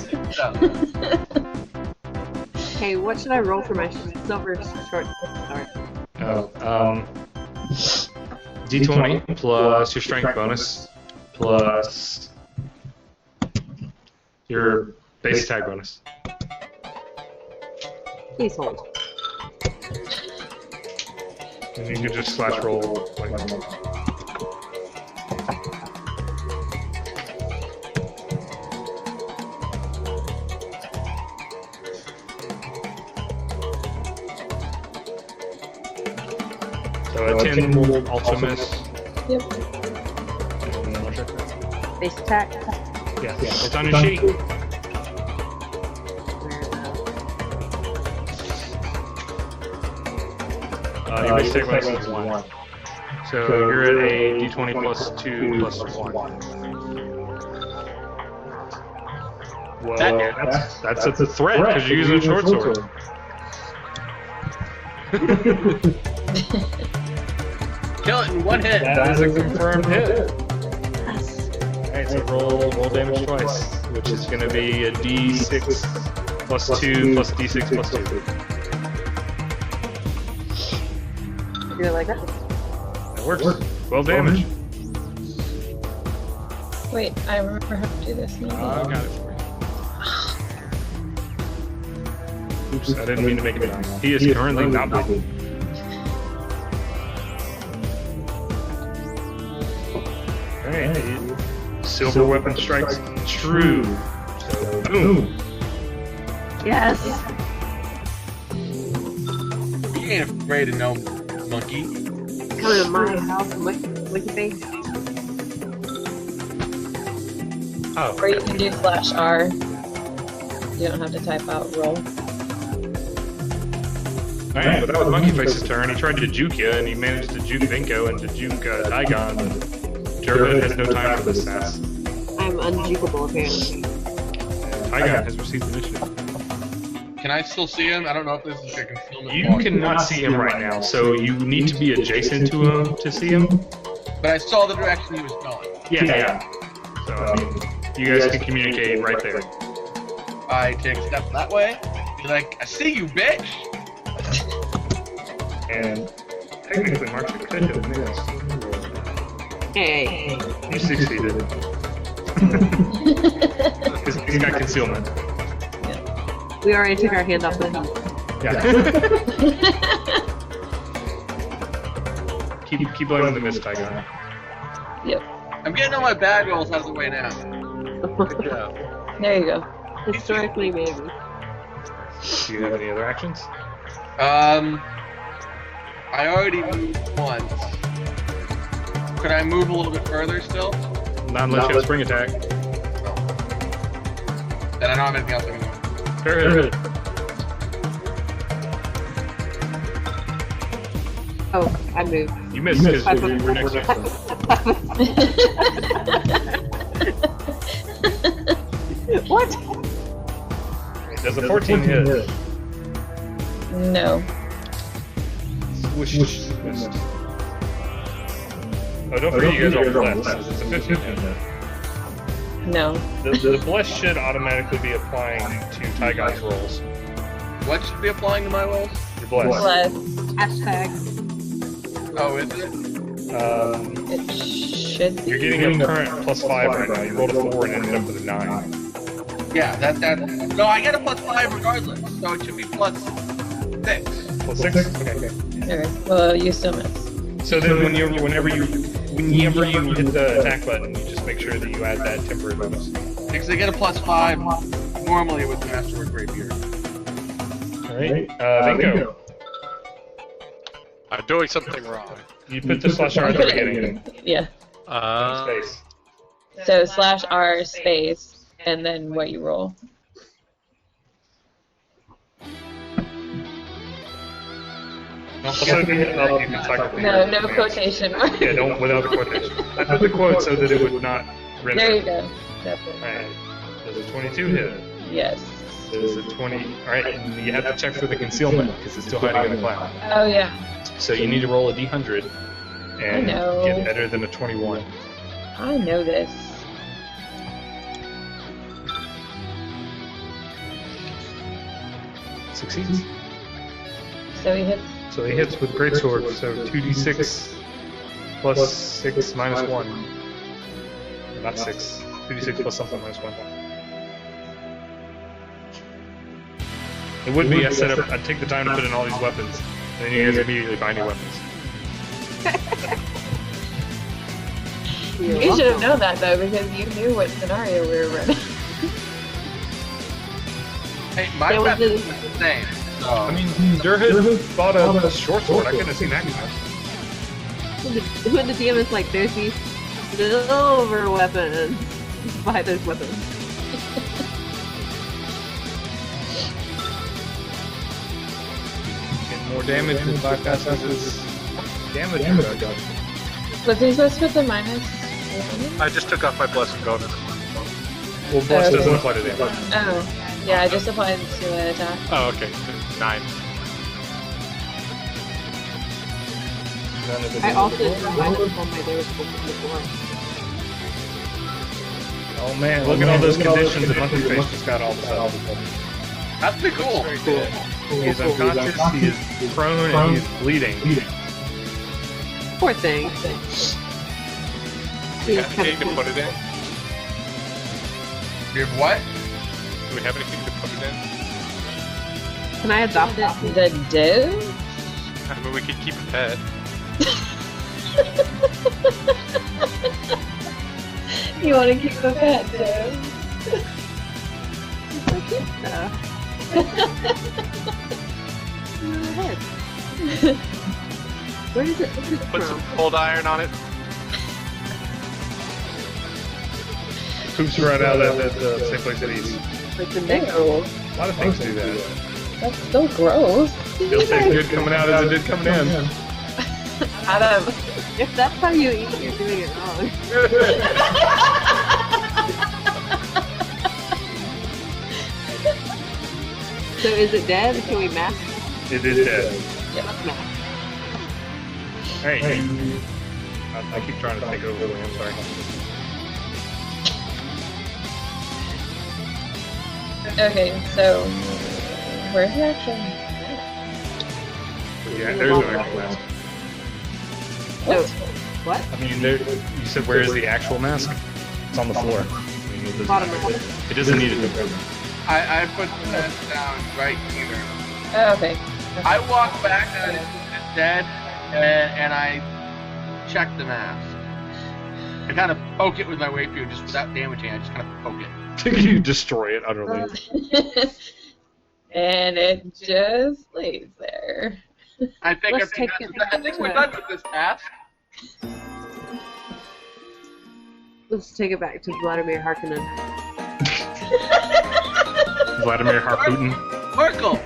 Okay, what should I roll for my silver short sword? D20 plus your strength bonus plus your base attack bonus. Please hold. And you can just slash roll like 10 will also miss. Yep. Base attack. Yeah, it's on your sheet. Your base attack bonus is 1. So you're at a d20 plus 2 plus 1. Well, that's a threat because you're using a short sword. Kill it in one hit. That is a confirmed hit. Alright, so roll damage twice, which is going to be a d6 plus 2 plus d6 plus 2. Do it like that. That works. 12 damage. Wait, I remember how to do this now. I got it for you. Oops, I didn't mean to make it die. He is currently not bleeding. Alright, silver weapon strikes true. So, boom. Yes. You ain't afraid of no monkey. Come to my house and lick your face. Oh, Or you can do /R. You don't have to type out roll. alright, but that was Monkey Face's turn. He tried to juke you, and he managed to juke Vinko and to juke Tygon, but Durban has no time for this sass. I'm unjukeable apparently. Tygon has received initiative. Can I still see him? I don't know if this is a concealment. You cannot see him right now, so you need to be adjacent to him to see him. But I saw the direction he was going. Yeah. So, you guys can communicate right there. I take a step that way. Be like, I see you, bitch! And technically, Mark, you could have missed. Hey. You succeeded. Because he's got concealment. We already took our hand off the heat. Yeah. keep blaming the miss, Tygon. Yep. I'm getting all my bad rolls out of the way now. Good job. There you go. Historically, maybe. Do you have any other actions? I already moved once. Could I move a little bit further still? Not unless you have spring attack. No. Then I don't have anything else anymore. Fair hit. Oh, I moved. You missed because we're next to What? Does a 14 hit? No. Swish. Missed. Oh, don't forget you guys are blessed. It's a 15 hit. No. The bless should automatically be applying to Tygon's rolls. What should be applying to my rolls? You're blessed. Bless. Hashtag. Oh, is it? It should be. You're getting a current +5 right now. You rolled a 4 and ended up with a 9. Yeah, that. No, I get a +5 regardless, so it should be +6. +6? Okay. Okay. Well, you still miss. So then whenever you hit the attack button, you just make sure that you add that temporary bonus. Because I get a +5 normally with the Masterwork Rapier. Alright, Vinko. I'm doing something wrong. You put the /R at the beginning. Yeah. Space. So /R space, and then what you roll. Also, if you hit up, you can cycle the No commands. quotation mark. Yeah, don't without the quotation. I put the quote so that it would not render. There you go. That's it. Alright. Does a 22 hit? Yes. Does a 20... Alright, and you have to check for the concealment, because it's still hiding in the cloud. Oh yeah. So you need to roll a d100 and know. get better than a 21. I know this. Succeeds. So he hits. So he hits with greatsword, so 2d6 plus 6 minus 1. Not 6. 2d6 plus something minus 1. It would be, I'd take the time to put in all these weapons, and then you guys immediately buy new weapons. You should have known that though, because you knew what scenario we were running. Hey, my There was weapon a- is the same. So. I mean, Durhid bought a short sword, I couldn't have seen that coming. When the DM is like, there's these silver weapons. Buy those weapons. Get more damage and bypasses his damage reduction. Was he supposed to put the minus? I just took off my blessing bonus. Well, Bless doesn't apply to damage. Oh, yeah, I just applied to an attack. Oh, okay. 9. I also did minus on my damage before. Oh man, look at all those conditions that Monkey Face just got all of a sudden. That's pretty cool. He is unconscious, he is prone, and he is bleeding. Poor thing. Do we have anything to put it in? You have what? Do we have anything to put it in? Can I adopt it? The do? I mean, we could keep a pet. You want to keep the pet, dude? It's so cute though. Where is it? Where's it Put some from? cold iron on it. Poops right out of that same place that he's. Like the neck. Ew, A lot of things do that. that's so gross. Still tastes good coming out as it did coming in. Adam. If that's how you eat, you're doing it wrong. So is it dead? Can we mask it? It is dead. Let's mask. Hey, I keep trying to take over the I'm sorry. Okay, so where's the actual? Yeah, there's an actual mask. No. What? I mean, there, you said where is the actual mask? It's on the floor. I mean, it Bottom doesn't, right. it doesn't need it. I put the mask down right here. Oh, okay. I walk back and it's dead, and I check the mask. I kind of poke it with my rapier just without damaging. I just kind of poke it. You destroy it utterly. And it just lays there. I think Let's take it I think we're done with this task. Let's take it back to Vladimir Harkonnen. Vladimir Harputin, Merkel.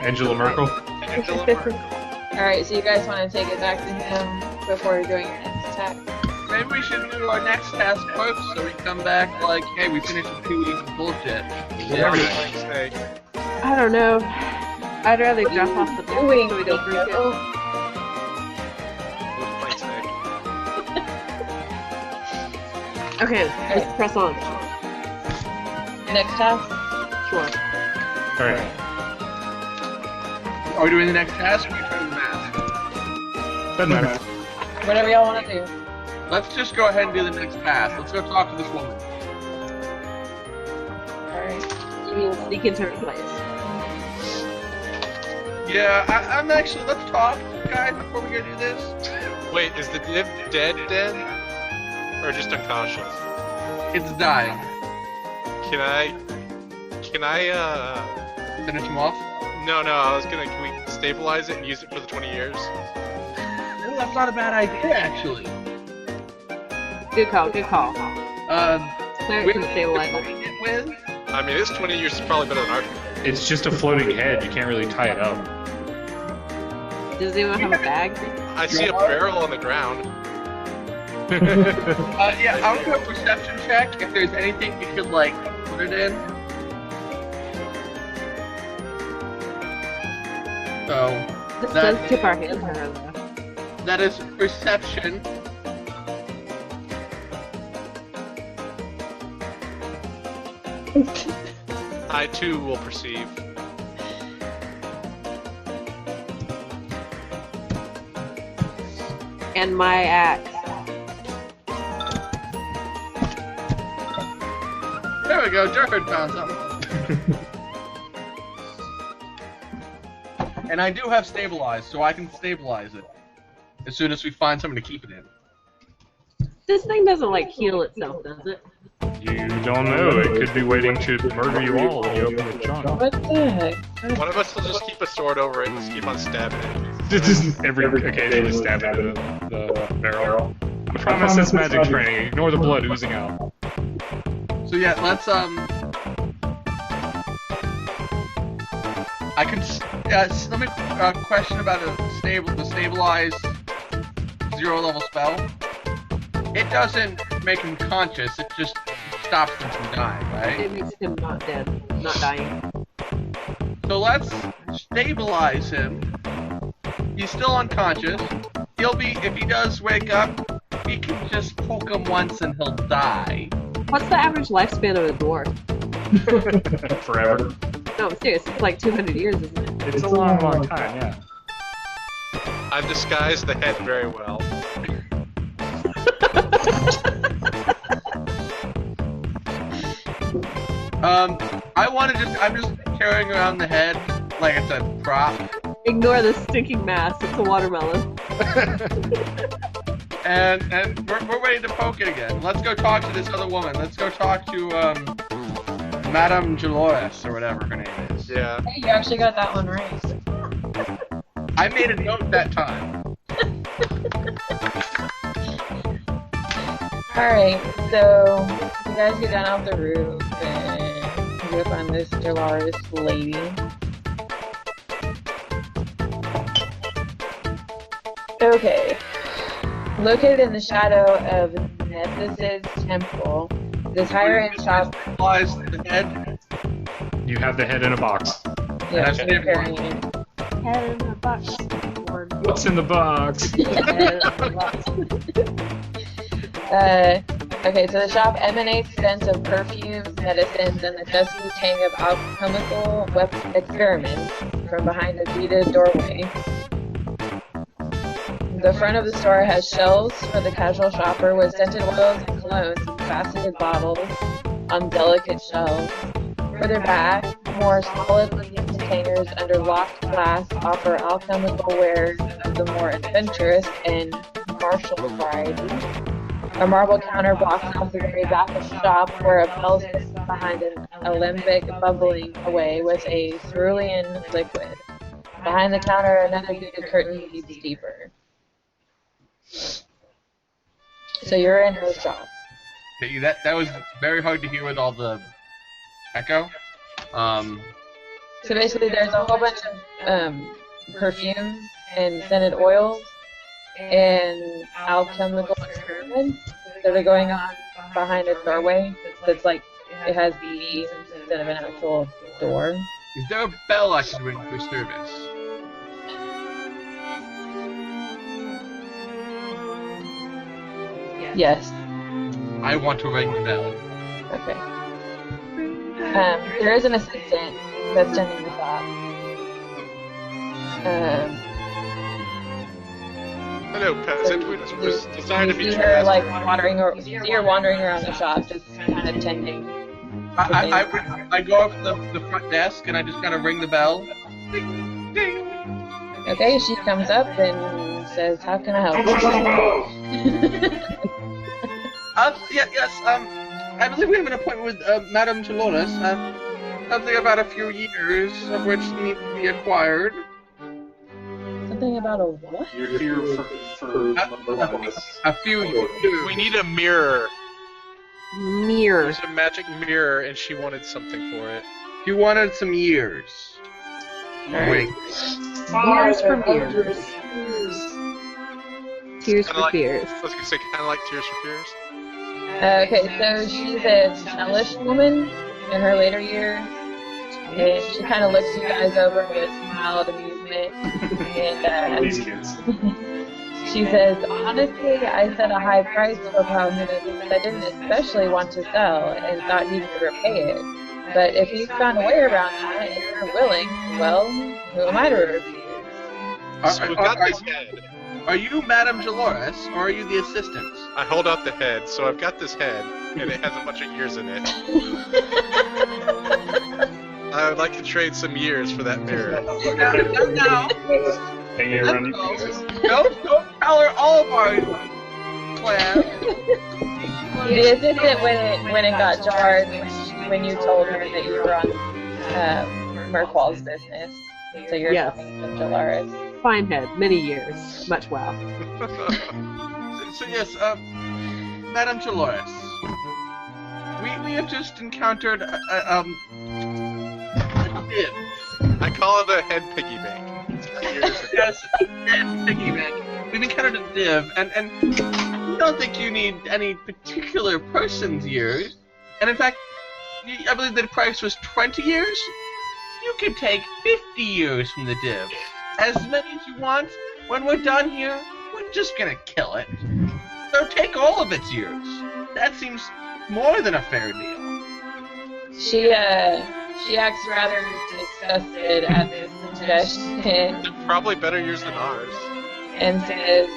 Angela Merkel. Angela Merkel. Alright, so you guys want to take it back to him before doing your next attack? Maybe we should do our next task first, so we come back like, hey, we finished with 2 weeks of bullshit. Whatever you like to say. I don't know. I'd rather drop off the book doing, so we don't break it. What's my say? Okay, let's press on. Next task? Sure. Alright. Are we doing the next task, or are we turning the mask? Doesn't matter. Whatever y'all want to do. Let's just go ahead and do the next task. Let's go talk to this woman. Alright. You mean sneak into her place. Yeah, I'm actually, let's talk, guys, before we go do this. Wait, is the div dead? Or just unconscious? It's dying. Can I Finish him off? No, I was gonna, can we stabilize it and use it for the 20 years? No, that's not a bad idea, actually. Good call, good call. Cleric With can stabilize it. it with? I mean, this 20 years is probably better than our. It's just a floating head. You can't really tie it up. Does anyone have a bag? I see a barrel on the ground. Yeah, I'll do a perception check if there's anything you could, like, put it in. So, This that does tip our hand to her though. that is perception. I too will perceive. And my axe. There we go, Jared found something. And I do have stabilize, so I can stabilize it as soon as we find something to keep it in. This thing doesn't like heal itself, does it? You don't know. It could be waiting to murder you all when you open the trunk. What the heck? One of us will just keep a sword over it and just keep on stabbing it. Just every occasionally stab into the barrel. I promise it's magic training. Ignore the blood oozing out. So yeah, let's I can let me question about the stabilize 0 level spell. It doesn't make him conscious. It just stops him from dying, right? It makes him not dead, not dying. So let's stabilize him. He's still unconscious. He'll be, if he does wake up, we can just poke him once and he'll die. What's the average lifespan of a dwarf? Forever. No, I'm serious. It's like 200 years, isn't it? It's a long, long time, yeah. I've disguised the head very well. I'm just carrying around the head like it's a prop. Ignore the stinking mass. It's a watermelon. and we're ready to poke it again. Let's go talk to this other woman. Let's go talk to Madame Dolores or whatever her name is. Yeah. Hey, you actually got that one right. I made a note that time. Alright, so you guys get down off the roof and you go find this Dolores lady. Okay. Located in the shadow of Nephthys' temple, this higher-end shop... Supplies the head. You have the head in a box. Yeah, That's so you're carrying it. Head in a box. What's in the box? Okay, so the shop emanates scents of perfumes, medicines, and the dusky tang of alchemical experiments from behind a beaded doorway. The front of the store has shelves for the casual shopper with scented oils and colognes in faceted bottles on delicate shelves. Further back, more solid-looking containers under locked glass offer alchemical wares of the more adventurous and martial variety. A marble counter blocks off the very back of the shop where a bell sits behind an alembic bubbling away with a cerulean liquid. Behind the counter, another beaded curtain leads deeper. So you're in her shop. Okay, that was very hard to hear with all the echo. So basically there's a whole bunch of perfumes and scented oils and alchemical experiments that are going on behind a doorway that's like, it has bees instead of an actual door. Is there a bell I should ring for service? Yes. I want to ring the bell. Okay. There is an assistant that's tending the shop. Hello, peasant. We was designed to You be see your her master. like wandering, or you see her wandering around the shop, just kind of tending. I go up to the front desk and I just kind of ring the bell. Ding, ding. Okay, she comes up and says, "How can I help?" Yes. I believe we have an appointment with Madame Dolores. Something about a few years of which need to be acquired. Something about a what? You're here for A few years. We need a mirror. Mirror. There's a magic mirror, and she wanted something for it. You wanted some years. Wait. Tears for fears. Tears Kinda for like- fears. I was gonna say, kind of like Tears for Fears. Okay, so she's a stylish woman in her later years, and she kind of looks you guys over with a smile of amusement, and These kids. she says, "Honestly, I set a high price for Pathfinders because I didn't especially want to sell and thought he'd never pay it. But if you found a way around that and you're willing, well, who am I to refuse?" So we've got this head. Are you Madame Dolores, or are you the assistant? I hold out the head, so I've got this head, and it has a bunch of years in it. I would like to trade some years for that mirror. No. Hanging around you guys. Don't tell her all of our plans. The assistant, when it got jarred when you told her that you were on Merkwall's business, So you're Yes. talking to Jalaris. Fine head, many years, much wow. So yes, Madame Dolores, we have just encountered a div. I call it a head piggy bank. Yes, piggy bank. We've encountered a div, and we don't think you need any particular person's years. And in fact, I believe the price was 20 years. You can take 50 years from the div. As many as you want. When we're done here, we're just gonna kill it. So take all of its years. That seems more than a fair deal. She acts rather disgusted at this suggestion Probably better years than ours. and says,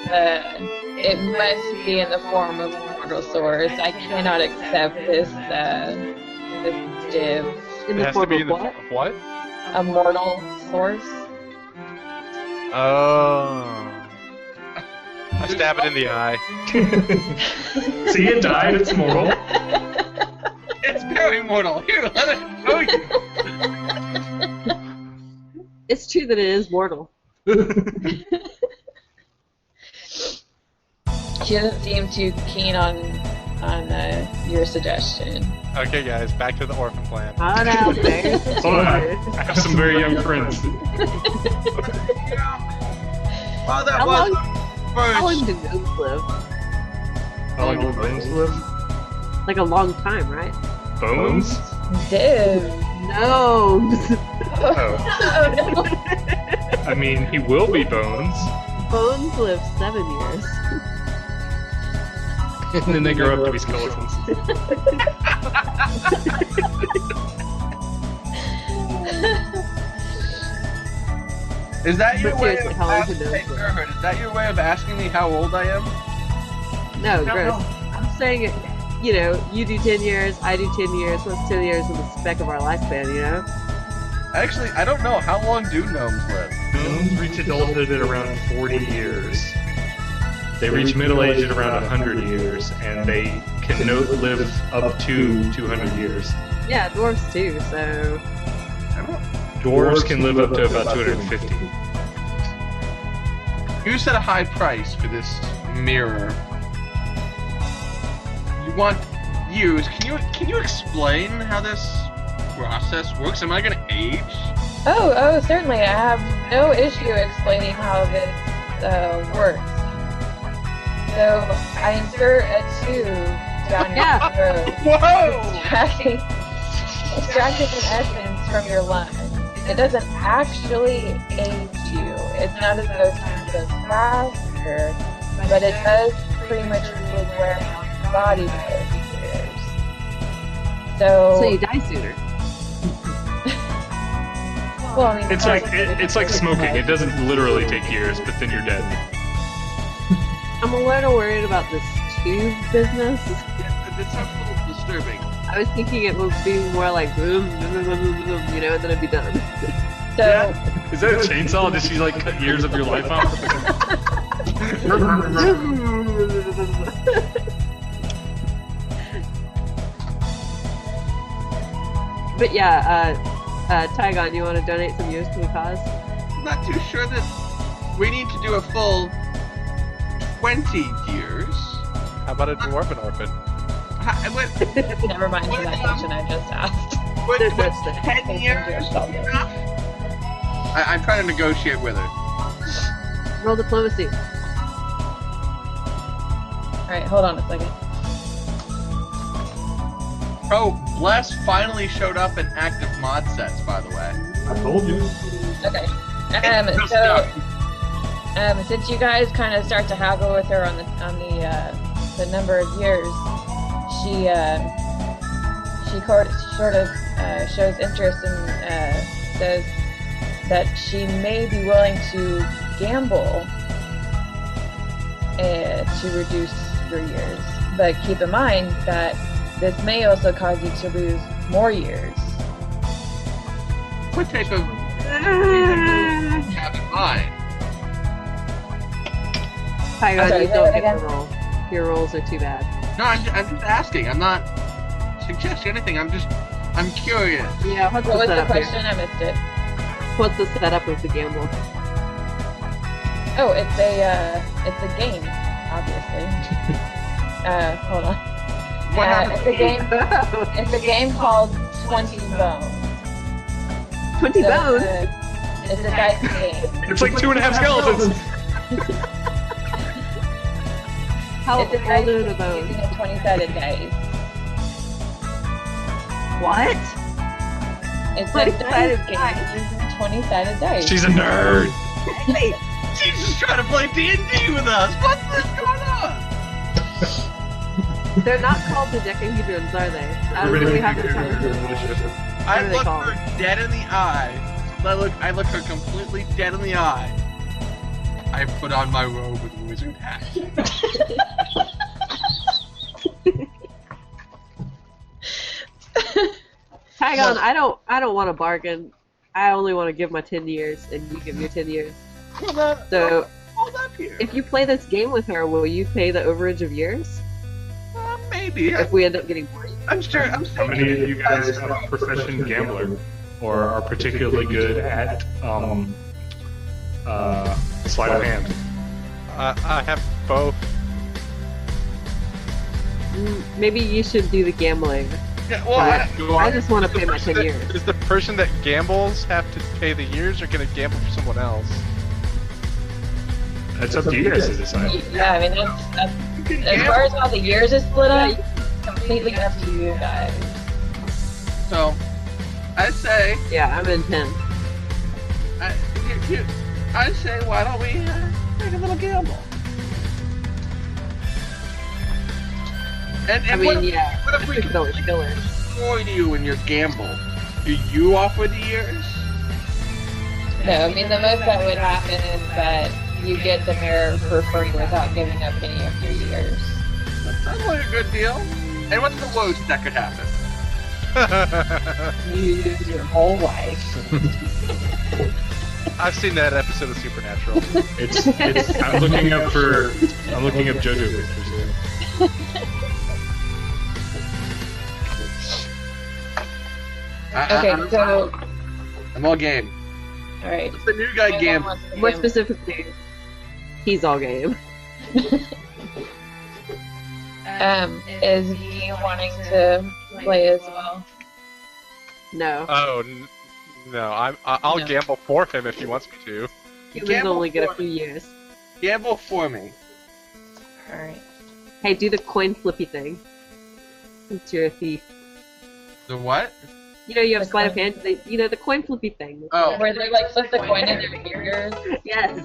it must be in the form of a mortal source. I cannot accept this div. In It the has to form be of in the what? form of what? A mortal source? Oh. I stab it in the eye. See, it died, it's mortal. It's very mortal. Here, let it show you. It's true that it is mortal. She doesn't seem too keen on your suggestion. Okay, guys, back to the orphan plan. Oh no, there's Hold on, I have some very young friends. Well, that How was long- How long first. do gnomes live? How long do bones live? Like a long time, right? Bones? Div. Gnomes! Oh. Oh no. I mean, he will be bones. Bones live 7 years. And then they grow up to be skeletons. Is that your But way seriously, of how long asking, do those hey, live? Gerhard, is that your way of asking me how old I am? No, No, gross. no. I'm saying, you know, you do 10 years, I do 10 years, what's 10 years in the speck of our lifespan, you know? Actually, I don't know. How long do gnomes live? Gnomes reach adulthood at around 40 years. They reach middle age at around 100 years, and they can live up to 200 years. Yeah, dwarves too, so... Dwarves can live up to about 250. You set a high price for this mirror. You want years. Can you explain how this process works? Am I gonna age? Oh, certainly. I have no issue explaining how this works. So I insert a tube down your Yeah. throat, Whoa! extracting an essence from your lungs. It doesn't actually age you. It's not as though time goes faster, but it does pretty much wear out your body by a few years. So you die sooner. Well, I mean, It's like smoking. It doesn't literally take years, but then you're dead. I'm a little worried about this tube business. It sounds a little disturbing. I was thinking it would be more like boom, boom, boom, boom, boom, boom, you know, and then it'd be done. So, Is that a chainsaw? Did she like cut years of your life off? But yeah, Tygon, you want to donate some years to the cause? I'm not too sure that we need to do a full 20 years. How about a dwarven orphan? never mind the question I just asked. Would That's the 10 years enough? I'm trying to negotiate with her. Roll diplomacy. Alright, hold on a second. Oh, Bless finally showed up in active mod sets, by the way. I told you. Okay. Just So, done. since you guys kind of start to haggle with her on the number of years, she sort of shows interest and says that she may be willing to gamble to reduce your years. But keep in mind that this may also cause you to lose more years. What type of reason do you have in mind? Tygon, sorry, you say don't that get again? to roll. Your rolls are too bad. No, I'm just asking. I'm not suggesting anything. I'm curious. Yeah, what's What was the the setup here? question? I missed it. What's the setup of the gamble? Oh, it's a game, obviously. Hold on. It's a game called 20 Bones. 20 bones? It's a dice game. It's like 2.5 skeletons. How It's a old dice are the game bones? using a 20-sided dice. What? It's a 20-sided dice game dice. using 20-sided dice. She's a nerd. Wait, She's just trying to play D&D with us. What's this going on? they're not called the decahedrons, are they? Everybody We have can this do conversation. it. I What are they looked called? her dead in the eye. I looked her completely dead in the eye. I put on my robe with wizard hat. Hang on, I don't want to bargain. I only want to give my 10 years, and you give your 10 years. So, Hold up here. if you play this game with her, will you pay the overage of years? Maybe. If we end up getting bored? I'm sure. How many of you guys have a profession gambler or are particularly good at sleight of hand? I have both. Maybe you should do the gambling. Yeah, well, I just want to pay my Person 10 that- years. Does the person that gambles have to pay the years, or can it gamble for someone else? It's up to you guys to decide. Yeah, I mean, that's as far as how the years is split up, completely up to you guys. so I say, Yeah, I'm in 10. I say, why don't we take a little gamble? And I what mean, if, yeah. what if we We could always kill her. destroy you in your gamble? Do you offer the years? No, I mean, the most that would happen is that you get the mirror for free without giving up any of your years. That sounds like a good deal. And what's the worst that could happen? You use your whole life. I've seen that episode of Supernatural. It's I'm looking up JoJo pictures here. Okay, so, I'm all game. alright. It's the new guy gamble. More specifically, he's all game. Is he wanting to play as well? No. Oh no, I'll No. gamble for him if he wants me to. Humans gamble only get a for few years. Gamble for me. Alright. Hey, do the coin flippy thing. Since you're a thief. The what? You know, you have The sleight of coin- hand. You know, the coin flippy thing. Oh. Where they like flip the coin in their ears. Yes.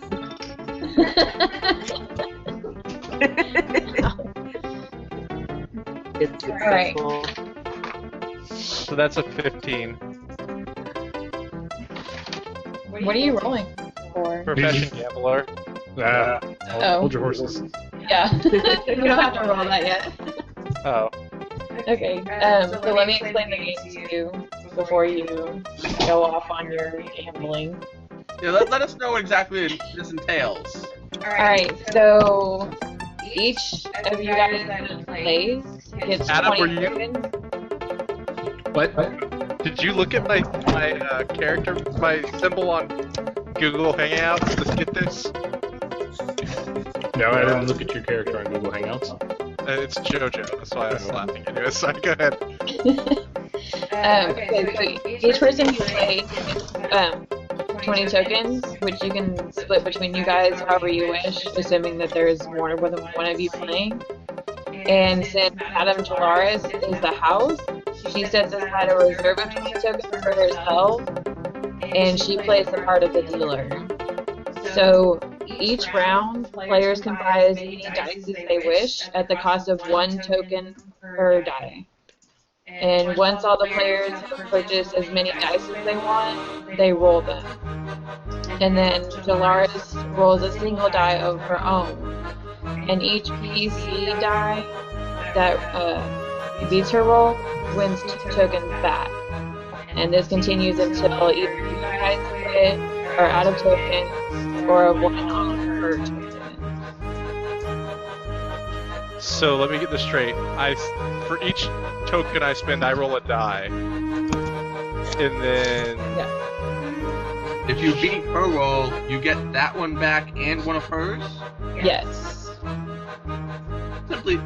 It's Alright. successful. So that's a 15. What are you rolling for? Profession gambler. Hold your horses. Yeah. You don't have to roll that yet. Oh. Okay, so let me explain the game to you before you go off on your gambling. Yeah, let us know what exactly this entails. Alright, so each of you guys that plays gets Adam, 20 were you- tokens. What? Did you look at my character, my symbol on Google Hangouts? Let's get this. No, I didn't look at your character on Google Hangouts. It's JoJo. That's why I was laughing. Anyway, so go ahead. Okay, so each person you play 20 tokens, which you can split between you guys however you wish, assuming that there's more than one of you playing. And since Adam Talaris is the house, she sets aside a reserve of 20 tokens for herself, and she plays the part of the dealer. So each round, players can buy as many dice as they wish at the cost of 1 token per die. And once all the players have purchased as many dice as they want, they roll them. And then Dolores rolls a single die of her own. And each PC die that beats her roll wins 2 tokens back. And this continues until either you guys quit, are out of tokens, or a one-off per token. So let me get this straight. For each token I spend, I roll a die, and then If you beat her roll, you get that one back and one of hers? Yes.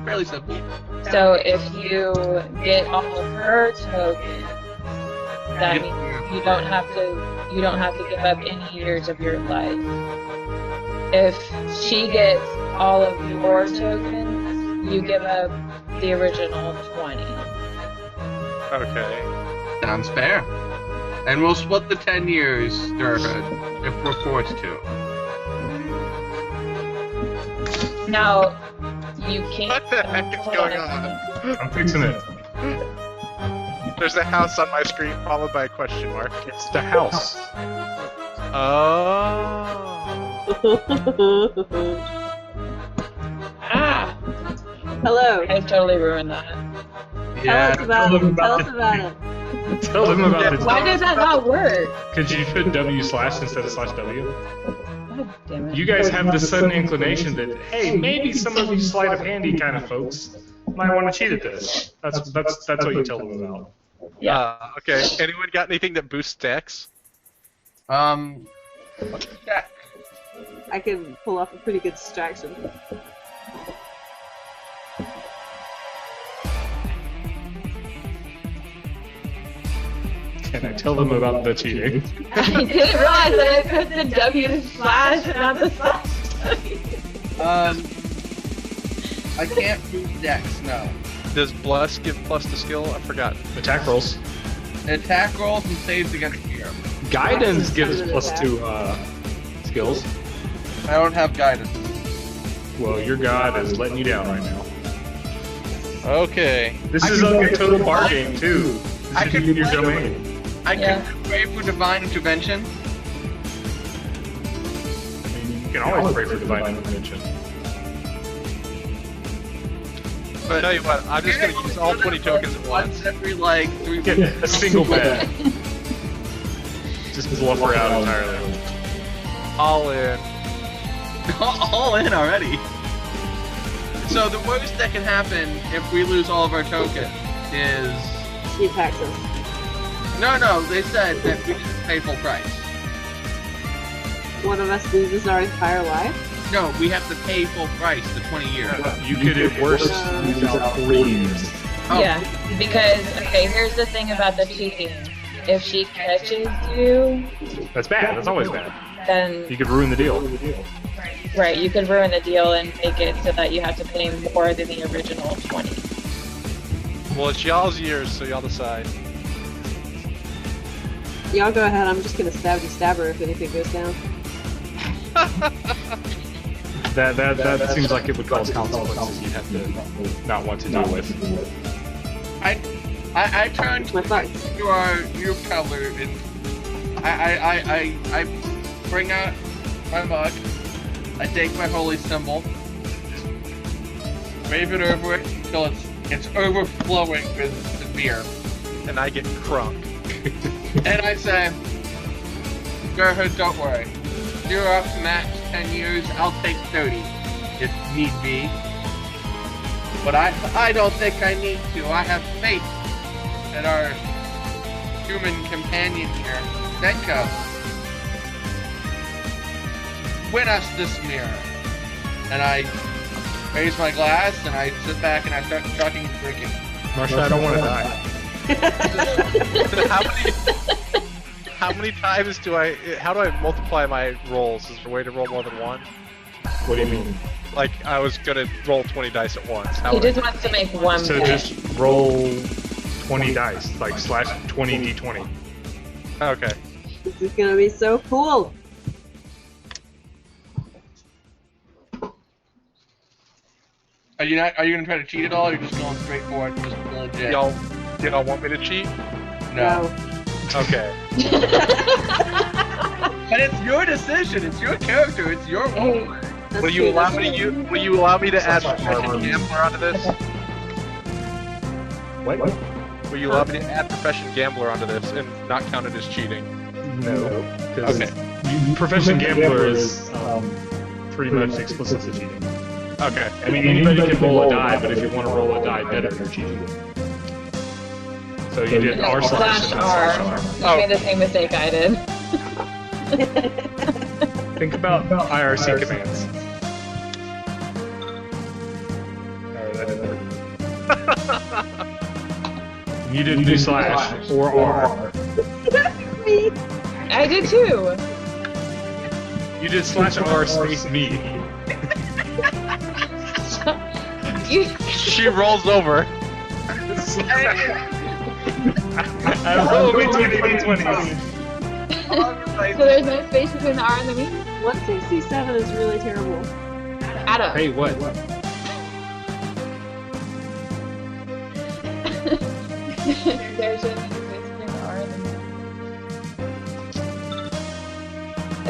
Fairly simple. So if you get all of her tokens, that means you don't have to give up any years of your life. If she gets all of your tokens, you give up the original 20. Okay. Sounds fair. And we'll split the 10 years, Durhood, if we're forced to. Now, you can't... What the heck is hold going a on? second. I'm fixing it. There's a house on my screen followed by a question mark. It's the house. Oh. Ah! Hello. I totally ruined that. Tell us about it. Tell us about it. Tell them about it. Why did that not work? Could you put W/ instead of /W? God damn it. You guys have this sudden inclination that, hey, maybe some of you sleight of handy kind of folks might want to cheat at this. That's what you tell them about. Okay. Anyone got anything that boosts dex? Let's check. I can pull off a pretty good distraction. Can I tell them about the cheating? I didn't realize that I put the W to slash and not the slash. I can't boost dex, no. Does Bless give plus to skill? I forgot. Attack rolls. Attack rolls and saves against fear. Guidance gives +2 skills. I don't have guidance. Well, your god is letting you down right now. Okay. This is a total bar game too. I This could should be your play- domain. I Yeah. can pray for divine intervention. I mean, you can always pray for divine intervention. But tell you what, I'm just gonna use all 20 tokens at once. Every like 3 Get minutes. a single bed. Just bluff her out entirely. All in. All in already. So the worst that can happen if we lose all of our tokens is She attacks us. no. They said that we should pay full price. One of us loses our entire life. No, we have to pay full price, the 20 years. You could at worst lose out 40 years. Oh. Yeah, because, okay, here's the thing about the cheating. If she catches you, That's bad. That's always bad. then, You could ruin the deal. right, you could ruin the deal and make it so that you have to pay more than the original 20. Well, it's y'all's years, so y'all decide. Y'all go ahead. I'm just gonna stab her if anything goes down. That seems like it would cause consequences you'd have to not want to deal with. I turned My fuck. your color and I bring out my mug. I take my holy symbol, wave it over it until it's overflowing with the beer, And I get crunk. and I say, Gerhard, don't worry. You're up to max 10 years. I'll take 30 if need be. But I don't think I need to. I have faith in our human companion here, Zenko. Win us this mirror. And I raise my glass and I sit back and I start chugging and drinking. Marsha, I don't want to die. How many times do how do I multiply my rolls? Is there a way to roll more than one? What do you mean? Like, I was gonna roll 20 dice at once. How He would just wants to make one So bet. just roll 20 dice, like slash 20 d20. Okay. This is gonna be so cool. Are you gonna try to cheat at all, or are you just going straight for it, just legit? Y'all want me to cheat? No. Okay. But it's your decision, it's your character, it's your role. That's Will you true, allow that's me true. will you allow me to add profession gambler onto this? What? Will you allow me to add profession gambler onto this and not count it as cheating? No. Because Okay. profession gambler is pretty much explicit to cheating. Okay. I mean, anybody can roll a die, but if you want to roll a die better, you're cheating. So you did R// Slash and R. slash R. You made the same mistake I did. Think about IRC commands. Oh, that didn't work. You didn't do slash or R. Me. I did too. You did slash R space me. She rolls over. I rolled between the 20s. So there's no space between the R and the me? 167 is really terrible. Adam. Hey, what? There's no space between the R and the me.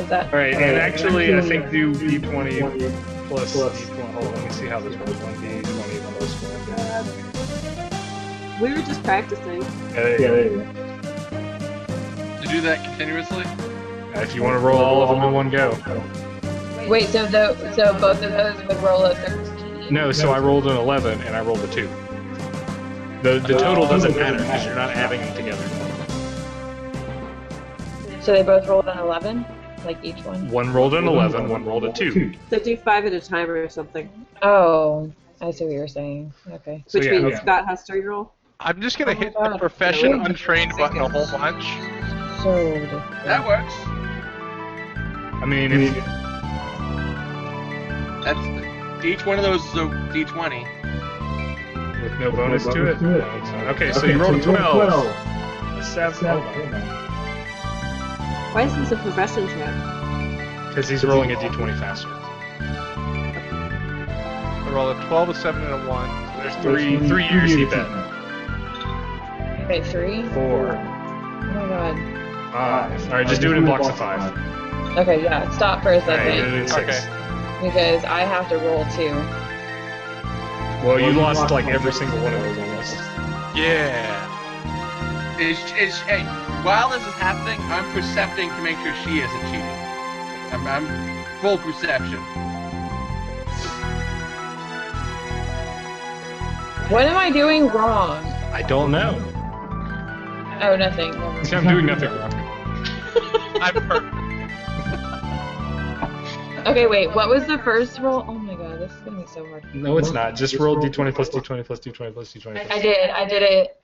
Is that? Alright, and actually, I think do D20 plus D20. Hold on, let me see how this works. 1D20 plus 1D20. We were just practicing. There you go. To do that continuously? If you want to roll all of them in one go. Wait, so both of those would roll a 13? No, so I rolled an 11 and I rolled a 2. The total doesn't matter because you're not adding them together. So they both rolled an 11? Like each one? One rolled an 11, one rolled a 2. So do 5 at a time or something. Oh, I see what you're saying. Okay. So Which yeah, means okay. Scott has 3 roll. I'm just gonna Oh my hit the God. profession Wait. untrained button a whole bunch. So different. That works. I mean, if That's each one of those is a D20. with no bonus to it. Okay, so you rolled a 12. A 7. Hold on. Why is this a profession check? Because he's rolling a D20 faster. I roll a 12, a 7, and a 1. So There's 3 years he bet. Okay, 3? 4. Oh my god. 5. Alright, just do it in blocks of 5. Okay, yeah, stop for a Alright, do it second. in 6. Okay. Because I have to roll 2. Well, you lost like every single one of those almost. Yeah. Hey, while this is happening, I'm percepting to make sure she isn't cheating. I'm full perception. What am I doing wrong? I don't know. Oh, nothing. I'm doing nothing wrong. I'm perfect. Okay, wait, what was the first roll? Oh my god, this is gonna be so hard. No, it's not. Just roll D20 plus D20 plus D20 plus D20 plus I did it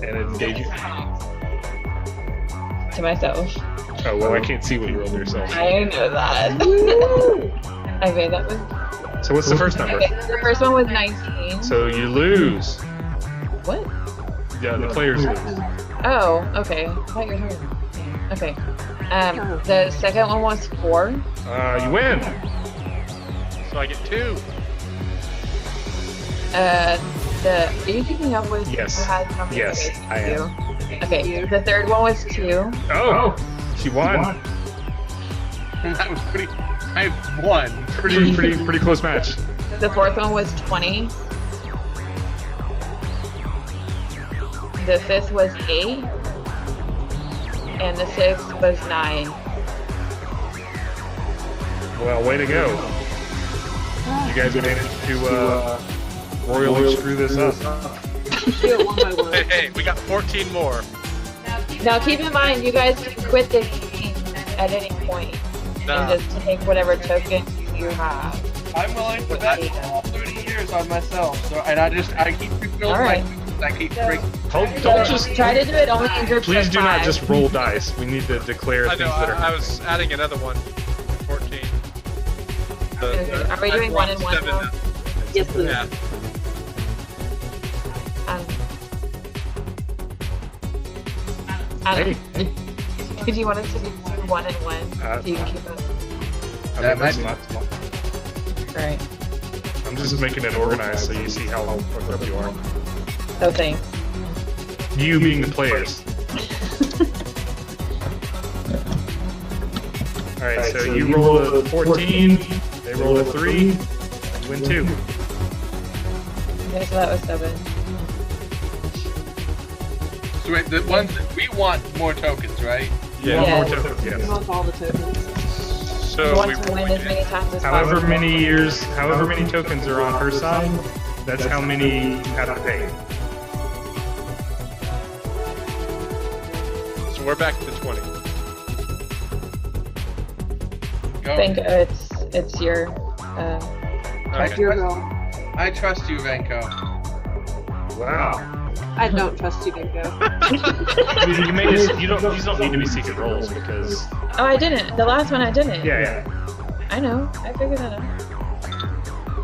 and it gave you. to myself. Oh, well, I can't see what you rolled yourself. I know that. Okay, that was... So what's the first number? Okay, the first one was 19. So you lose. What? Yeah, the players lose. Oh, okay. I thought you were talking about... Okay. The second one was 4. You win. So I get 2. Are you keeping up with Yes. who has how many Yes, spaces I am. too? Okay, the third one was 2. Oh, she won. That was pretty. I won. Pretty close match. The fourth one was 20. The fifth was 8. And the sixth was 9. Well, way to go. You guys managed to royally screw this up. Do it one by one. Hey, we got 14 more. Now keep in mind, you guys can quit this game at any point Nah. and just take whatever tokens you have. I'm willing to bet all 30 years on myself. So, and I keep refilling Alright. I keep breaking. Don't just. Try to do it only in groups Please of do not 5. just roll dice. We need to declare I things know, that are. I was adding another one. 14. Are we doing 1 and 1 7 now? now. Yes, please. Yeah. Adam, Hey. did you want us to do 1 and 1 so you can keep up? I mean, that's not. Alright. I'm just making it organized so you see how fucked up you are. Oh, thanks. You being the players. Alright, so you rolled a 14, they rolled a 3, you win 2. Okay, so that was 7. So wait, the ones that we want more tokens, right? You Yeah. want more Yeah. tokens, We yes. want all the tokens. So You want we to win as many times as However possible. many years, however many tokens are on her side, that's how many you have to pay. So we're back to 20. Go. Venko, it's your. That's your role. I trust you, Venko. Wow. I don't trust you, Bingo. You made this, these don't need to be secret roles because. Oh, I didn't. The last one I didn't. Yeah. I know. I figured that out.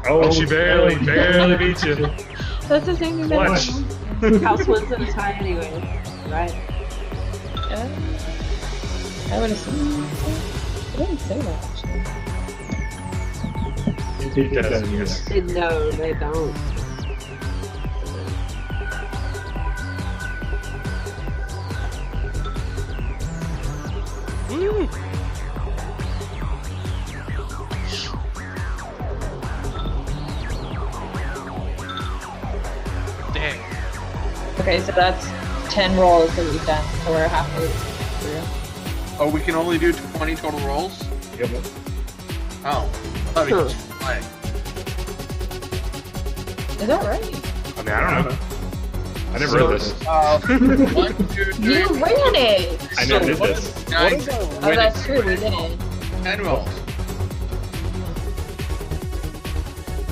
Oh, she barely beat you. That's the same thing that Clutch. House wins in a tie anyway, right? I would assume. I didn't say that actually. It does, yes. No, they don't. Woo! Dang. Okay, so that's 10 rolls that we've done, so we're halfway through. Oh, we can only do 20 total rolls? Yep. Oh. I thought we could just play. Is that right? I mean, I don't know. I never read this. 1, 2, 3. You ran it! I never did this. 9, Oh, that's true, we didn't. 10 rolls.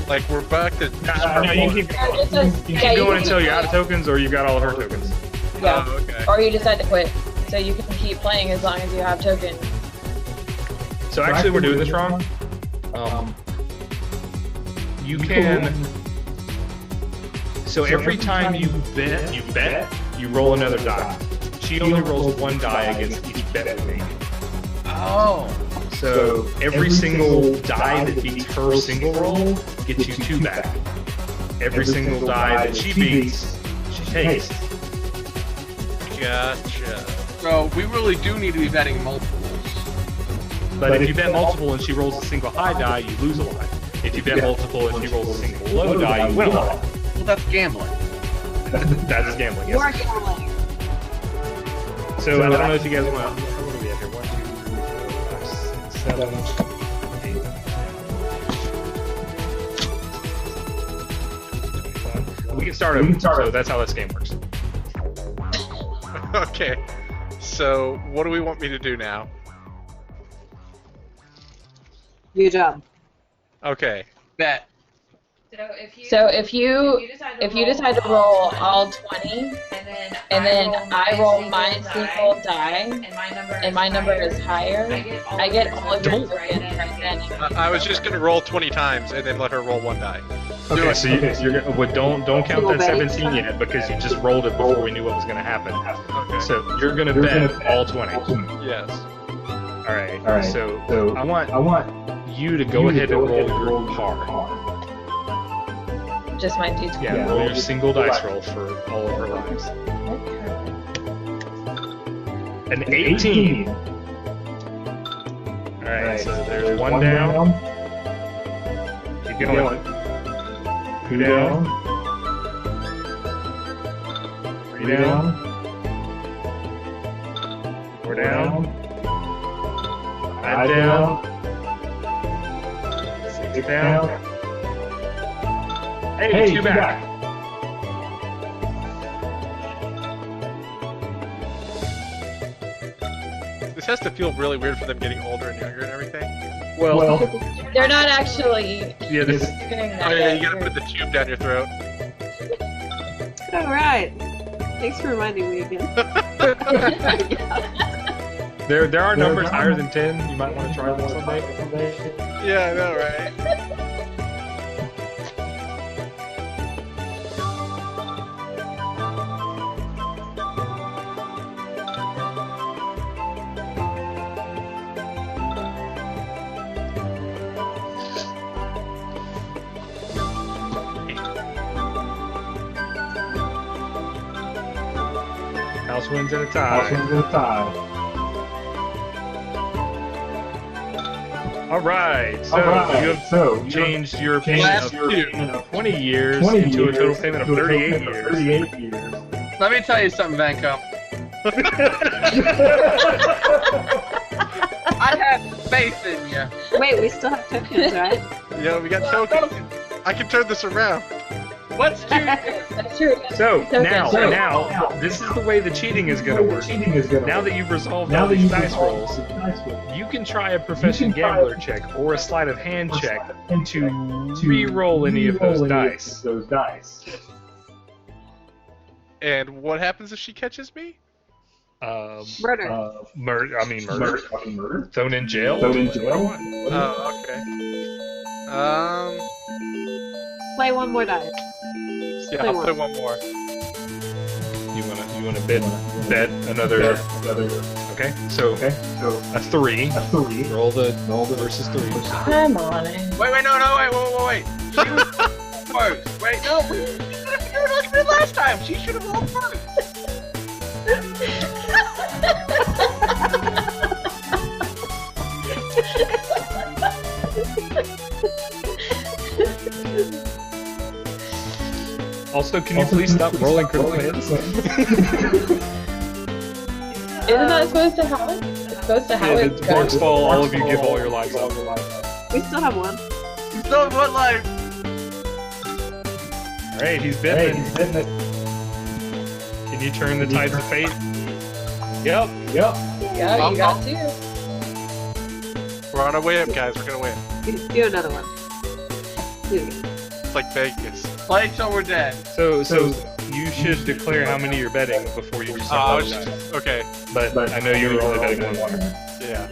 Like, we're back to. No, you keep going. It says, You keep going until you're out of tokens or you got all of her tokens. Yeah. Oh, okay. Or you decide to quit. So you can keep playing as long as you have tokens. So actually, we're doing this wrong. You can. So every time you bet, you roll another die. She only rolls one die against each bet with me. Oh. So every single die that beats her single roll gets you 2 back. Every single die that she beats, she takes. Gotcha. So we really do need to be betting multiples. But if you bet multiple and she rolls a single high die, you lose a lot. If you bet multiple and she rolls a single low die, you win a lot. Well, that's gambling. That is gambling, You are yes. gambling. So I don't know if you guys want to. What do we have here? 1, 2, 3, 4, 5, 6, 7, 8. We can start over. So that's how this game works. Okay. So, what do we want me to do now? Your job. Okay. Bet. So if you decide to roll all 20, and then I roll my single die, and my number is higher, I get all of your tokens right then. I was just gonna roll 20 times and then let her roll 1 die. Okay, so you're well, don't count that 17 yet because you just rolled it before we knew what was going to happen. Okay. So you're going to bet all 20. Yes. All right. So I want you to go ahead and roll your par. Just my d20. Yeah, roll your single dice roll for all of her lives. An 18. All right. So there's 1 down. Keep going. 2 down. 3 down. 4 down. 5 down. 6 down. Hey, 2 back. This has to feel really weird for them getting older and younger and everything. Well, They're not actually yeah, this. doing that. Oh yeah, yet. you gotta put the tube down your throat. Alright. Thanks for reminding me again. There are numbers higher than 10. You might want to try them someday. Yeah, I know, right? House wins in a tie. All right. So you have changed your payment of 20 years into a total payment of 38 years. Let me tell you something, Vanko. I have faith in you. Wait, we still have tokens, right? Yeah, we got tokens. I can turn this around. What's 2 years? That's true. So So now, good. this is the way the cheating is going to work. Now that you've resolved all these dice rolls, you can try a profession gambler check or a sleight of hand check to re-roll any of those dice. And what happens if she catches me? Murder. Murder. Thrown in jail. Oh, okay. Play one more die. Yeah, I'll play one more. You wanna bet another. Okay, so a 3. Roll the versus 3. I'm on it. Wait, wait. She was first. Wait, no, we did it like we did last time. She should have rolled first. Also, can you please stop rolling critical hits? Isn't that supposed to happen? It's supposed to Yeah, happen. the marks fall. All of you give all your lives up. We still have one. You still have 1 life. All right, he's bitten it. Can you turn the tides of fate? Yep. Yeah, you got 2. We're on our way up, guys. We're gonna win. Do another one. Do it again. It's like Vegas. Play till we're dead. So you should declare how many you're betting before you do something. Okay. But I know you're only betting one. Yeah.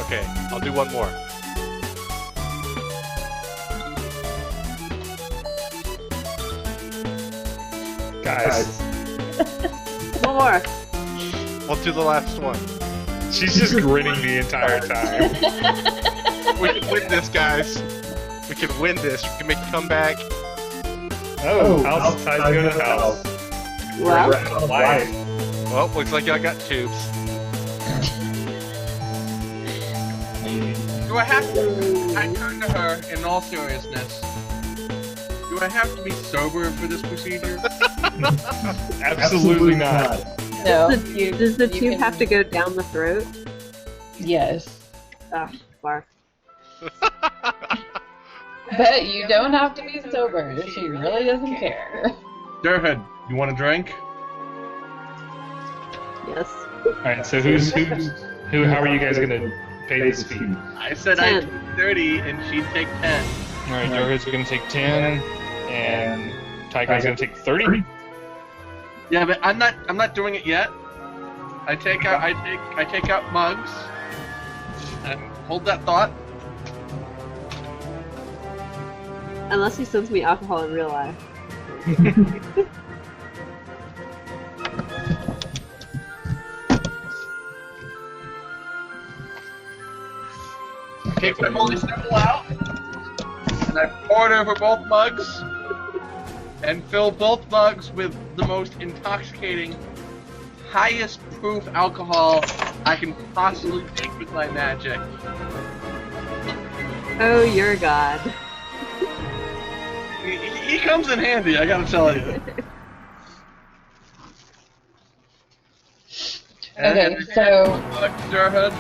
Okay, I'll do one more. Guys, One more. We'll do the last one. she's just grinning the entire time. We can win this, guys. We can win this. We can make a comeback. Oh, house tides go to house. Well, Life. Well, looks like I got tubes. Do I have to? I turn to her in all seriousness. Do I have to be sober for this procedure? Absolutely not. No. does the you tube can- have to go down the throat? Yes. Ah, barf. But you don't have to be sober. She really doesn't care. Durhood, you want a drink? Yes. Alright, so who? How are you guys gonna pay this fee? I said 10. I'd take 30 and she'd take 10. Alright, Jorge's gonna take 10, and Tygon's gonna take 30. Yeah, but I'm not doing it yet. I take out mugs. And hold that thought. Unless he sends me alcohol in real life. Take my holy symbol out. And I pour it over both mugs. And fill both mugs with the most intoxicating, highest proof alcohol I can possibly take with my magic. Oh, you're God. He comes in handy, I gotta tell you. Okay, so Durhood.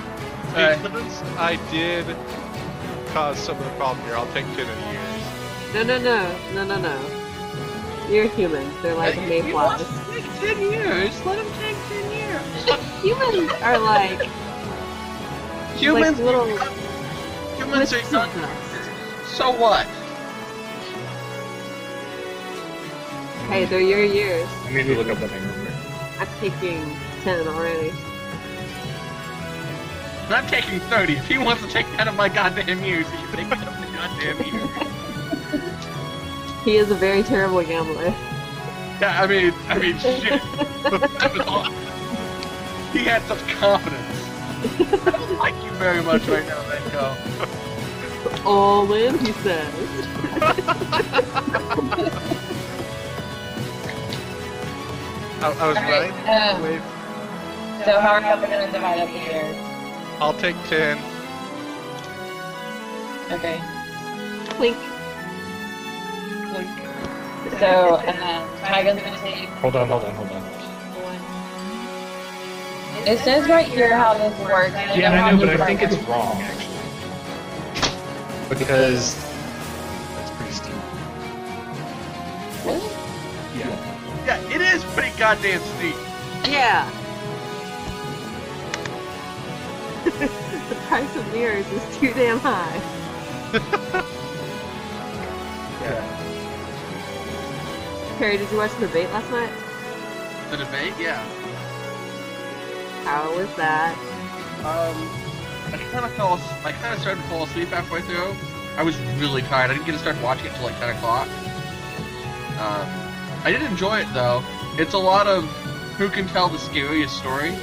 Since I did cause some of the problem here, I'll take 10 of the years. No. You're human. They're like He mayflies. wants to take 10 years. Let him take 10 years. Humans are like Humans, little humans wisps are of dust. so what? Hey, they're your years. I need to look up the thing real quick. I'm taking 10 already. I'm taking 30. If he wants to take 10 of my goddamn years, he can take 10 of my goddamn years. He is a very terrible gambler. Yeah, I mean, shit. That was awesome. He had such confidence. I don't like you very much right now, Manko. All in, he says. I was right. Wait, so how are you going to divide up the shares? I'll take 10. Okay. Clink. So, and then Tygon's going to take Hold on. 1. It says right here how this works. Yeah, I know, but I think it's wrong, actually. because that's pretty steep. Really? Yeah. Yeah, it is pretty goddamn steep. Yeah. The price of mirrors is too damn high. Yeah. Perry, did you watch the debate last night? The debate, yeah. How was that? I kind of started to fall asleep halfway through. I was really tired. I didn't get to start watching it until like 10 o'clock. I did enjoy it though. It's a lot of who can tell the scariest story.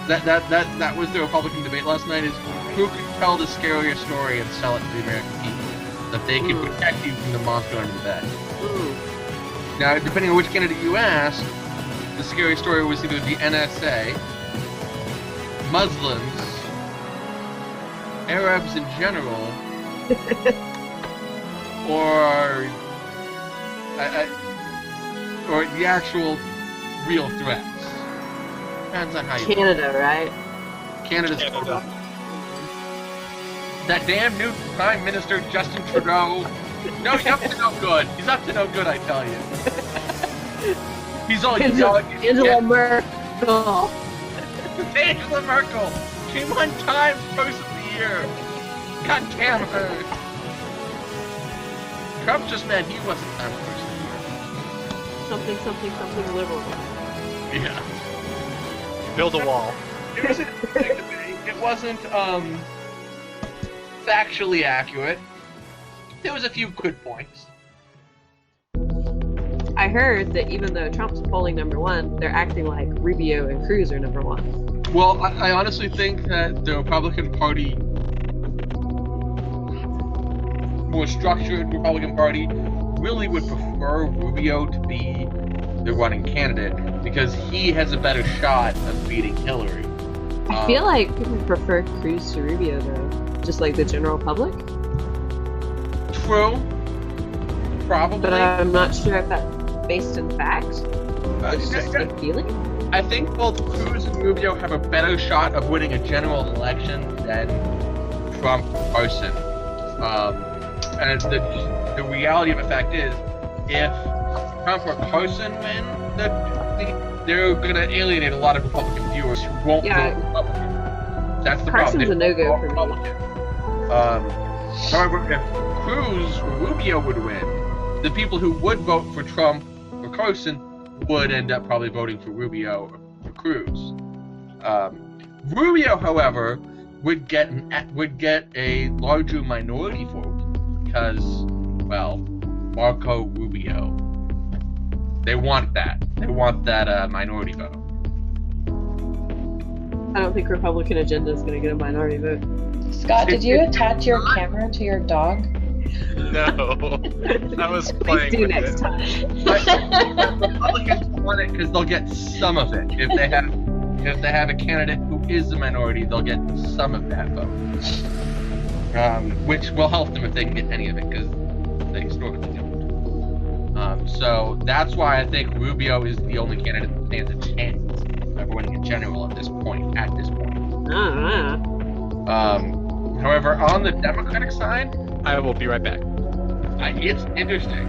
That was the Republican debate last night. Is who can tell the scariest story and sell it to the American people that they can protect you from the monster under the bed. Now, depending on which candidate you ask, the scary story was either the NSA, Muslims, Arabs in general, or the actual real threats. Depends on how you Canada, right? Canada's total. That damn new Prime Minister Justin Trudeau. No, he's up to no good. He's up to no good, I tell you. He's all Angela Merkel. Angela Merkel. She won Times Person of the Year. God damn her. Trump just meant he wasn't Times Person of the Year. Something liberal. Yeah. Build a wall. It was an interesting debate. It wasn't factually accurate. There was a few good points. I heard that even though Trump's polling #1, they're acting like Rubio and Cruz are #1. Well, I honestly think that the Republican Party, more structured Republican Party, really would prefer Rubio to be the running candidate because he has a better shot of beating Hillary. I feel like people prefer Cruz to Rubio though, just like the general public. True. Probably. But I'm not sure if that's based in fact. It's just a feeling. I think both Cruz and Rubio have a better shot of winning a general election than Trump person. And the reality of the fact is, if Trump or Carson win, they're going to alienate a lot of Republican viewers who won't vote Republican. That's the Carson's problem. a no-go for me. However, if Cruz or Rubio would win, the people who would vote for Trump or Carson would end up probably voting for Rubio or Cruz. Rubio, however, would get a larger minority vote because, well, Marco Rubio. They want that. They want that minority vote. I don't think Republican agenda is going to get a minority vote. Scott, did you attach your camera to your dog? No, I was playing Please do with next it. time. Republicans want it because they'll get some of it. If they have a candidate who is a minority, they'll get some of that vote, which will help them if they can get any of it because they historically don't. So that's why I think Rubio is the only candidate that stands a chance of winning in general at this point. However, on the Democratic side, I will be right back. it's interesting.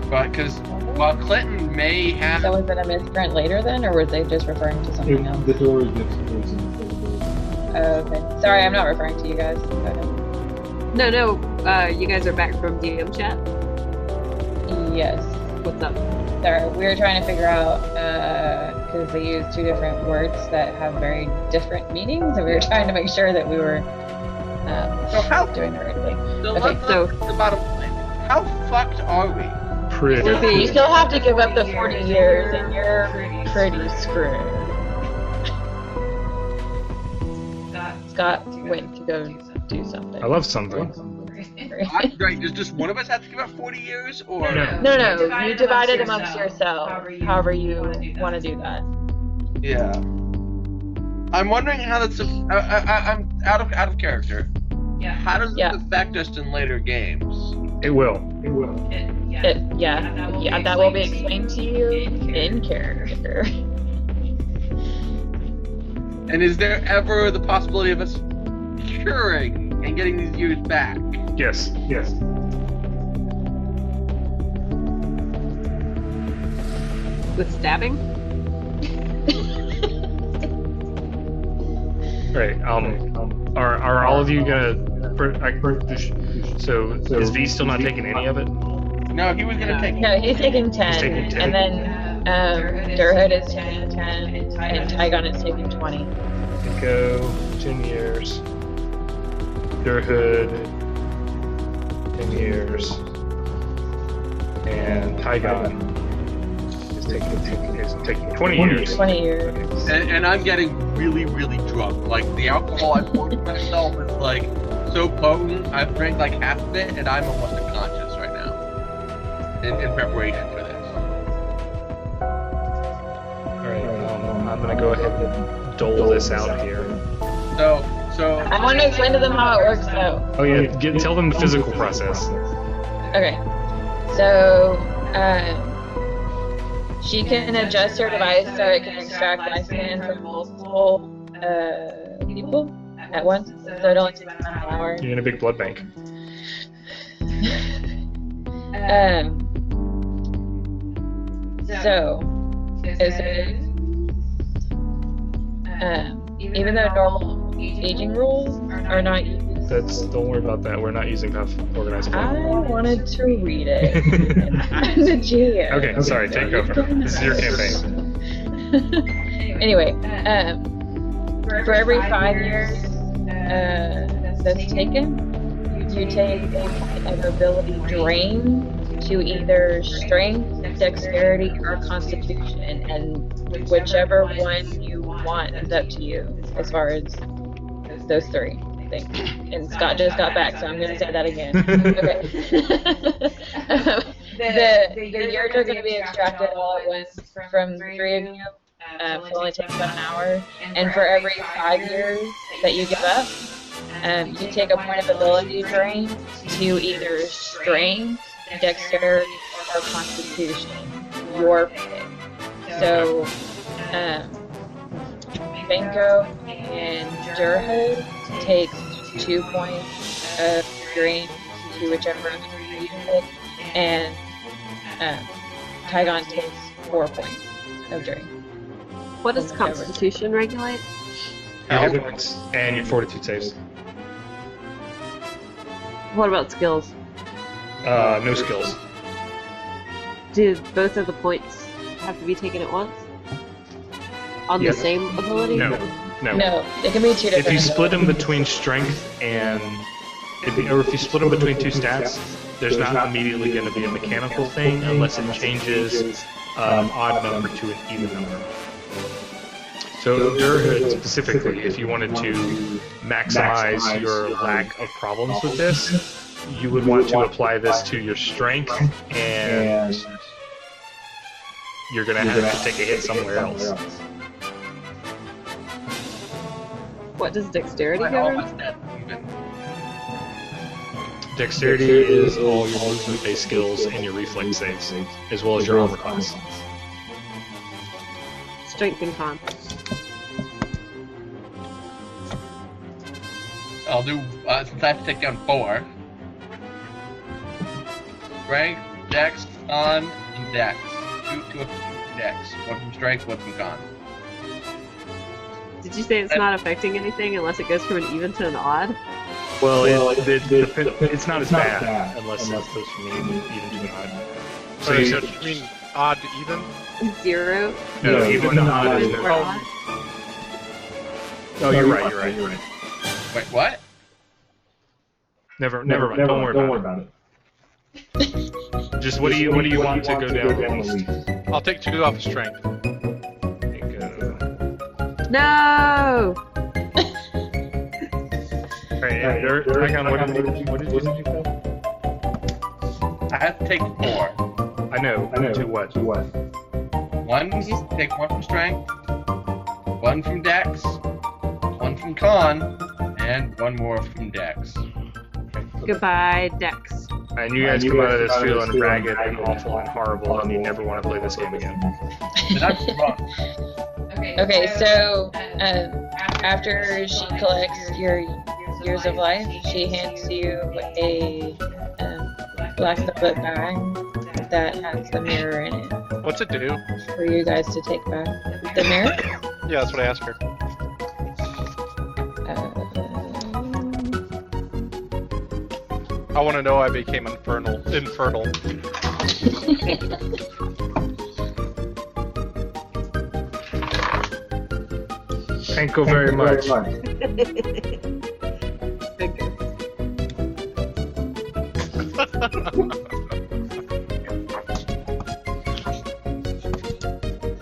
But because while Clinton may have... So was it a misprint later then, or were they just referring to something else? The door gets closed in the door. Oh, okay. Sorry, I'm not referring to you guys. Go ahead. No, you guys are back from DM chat? Yes. What's up? Sorry, we were trying to figure out, because they use two different words that have very different meanings, and we were trying to make sure that we were doing the right thing. So Okay, let's so- look at the bottom line. How fucked are we? Pretty. You still have to give up the 40 years, and you're pretty screwed. Scott went to go do something. I love something. Right, does just one of us have to give up 40 years, or... No, you divide it amongst yourself, however you want to do that. Yeah. I'm wondering how that's... I'm out of character. Yeah. How does this affect us in later games? It will. That will be explained to you in character. And is there ever the possibility of us curing and getting these years back? Yes. With stabbing? Right. Are all of you gonna? So is V still not taking any of it? No, he was gonna take. No, he's taking 10. He's taking 10. And then Durhood is taking 10, and Tygon is taking 20. Go 10 years. Durhood 10 years. And Tygon is taking 20 years. 20 years. And I'm getting really, really drunk. Like, the alcohol I poured in myself is, like, so potent. I've drank, like, half of it, and I'm almost unconscious right now. In preparation for this. Alright, I'm gonna go ahead and dole this out here. So... I want to explain to them how it works, though. Oh yeah, tell them the physical process. Okay. So, she can adjust her device so it can extract lifespan from multiple people at once. So it only takes about an hour. You're in a big blood bank. So, even though normal aging rules are not used, Don't worry about that. We're not using organized I plan. wanted to read it. I'm the GM. Okay, sorry, take over. This is your campaign. Anyway, for every 5 years that's taken, you take a point of ability drain to either strength, dexterity, or constitution, and whichever one you want is up to you as far as those three, I think. And Scott just got back, so I'm going to say that again. Okay. The years are going to be extracted all at once from the three of you. So it only takes about an hour. And for every 5 years that you give up, you take a point of ability drain to either strength, dexterity, or constitution. Your pick. So, Benko and Durhood takes 2 points of drain to whichever you pick, and Tygon takes 4 points of drain. What does Constitution regulate? Your hit points and your fortitude saves. What about skills? No skills. Do both of the points have to be taken at once? On Yes. the same ability? No. No, it can be two different. If you split them between strength and, if you split them between two stats, there's not immediately going to be a mechanical thing unless it changes an odd number to an even number. So Durhood specifically, if you wanted to maximize your lack of problems with this, you would want to apply this to your strength, and you're going to have to take a hit somewhere else. What does dexterity All go? my stats even. Dexterity is all your movement-based skills and your reflex saves, as well as your armor class. Strength and con. I'll do, since I have to take down 4. Strength, Dex, Con, and Dex. Two of Dex. One from Strength, one from Con. Did you say it's not affecting anything unless it goes from an even to an odd? Well, it's not as bad unless it goes from even to an odd. So you mean odd to even? 0? No, even to odd is Or no. odd? Oh, you're right. Wait, what? Never mind. Don't worry about it. Just what do you want to go down the least? I'll take 2 off of strength. No! Alright, hang on, what did you say? I have to take 4. I know. To what? Take 1 from Strength, 1 from Dex, 1 from Con, and 1 more from Dex. Goodbye, Dex. And you guys come out of this feeling ragged and awful and horrible, and you never want to play this game again. And I'm wrong. Okay, so After she collects your years of life, she hands you a black velvet bag that has the mirror in it What's it do? for you guys to take back. The mirror? Yeah, that's what I asked her. I want to know I became infernal. Thank you very much.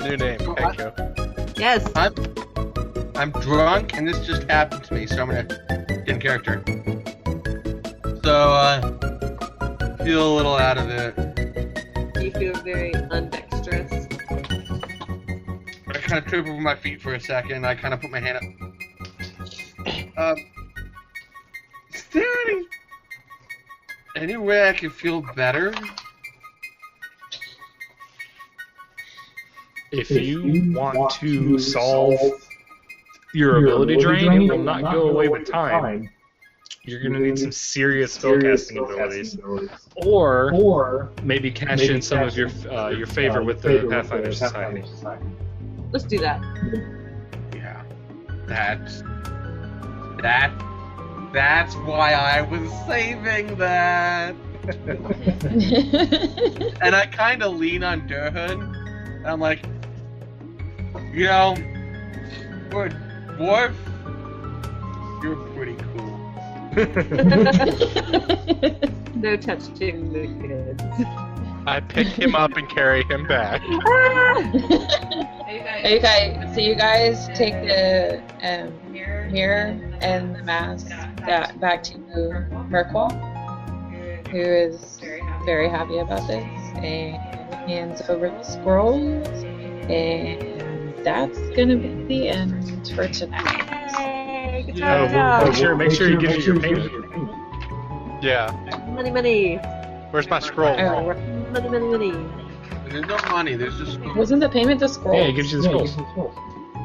New name, Echo. Yes. I'm drunk, and this just happened to me, so I'm gonna get in character. So, feel a little out of it. You feel very undexterous. I kind of trip over my feet for a second. I kind of put my hand up. Is there any way I can feel better? If you want to solve your ability drain, it will not go away with time. You're going to need some serious spellcasting abilities. Or maybe cash in some of your favor with the Pathfinder Society. Let's do that. Yeah. That's why I was saving that. And I kind of lean on Durhan. And I'm like, you know, for a dwarf, you're pretty cool. No touching the kids. I pick him up and carry him back. So you guys take the mirror and the mask back to Merkwall, who is very happy about this, and hands over the scrolls, and that's gonna be the end for tonight. Yay, good Make sure he gives you your payment. Yeah. Money. Where's my scroll? Oh, Money. There's no money, there's just scrolls. wasn't the payment the scroll? Yeah, he gives you the scrolls.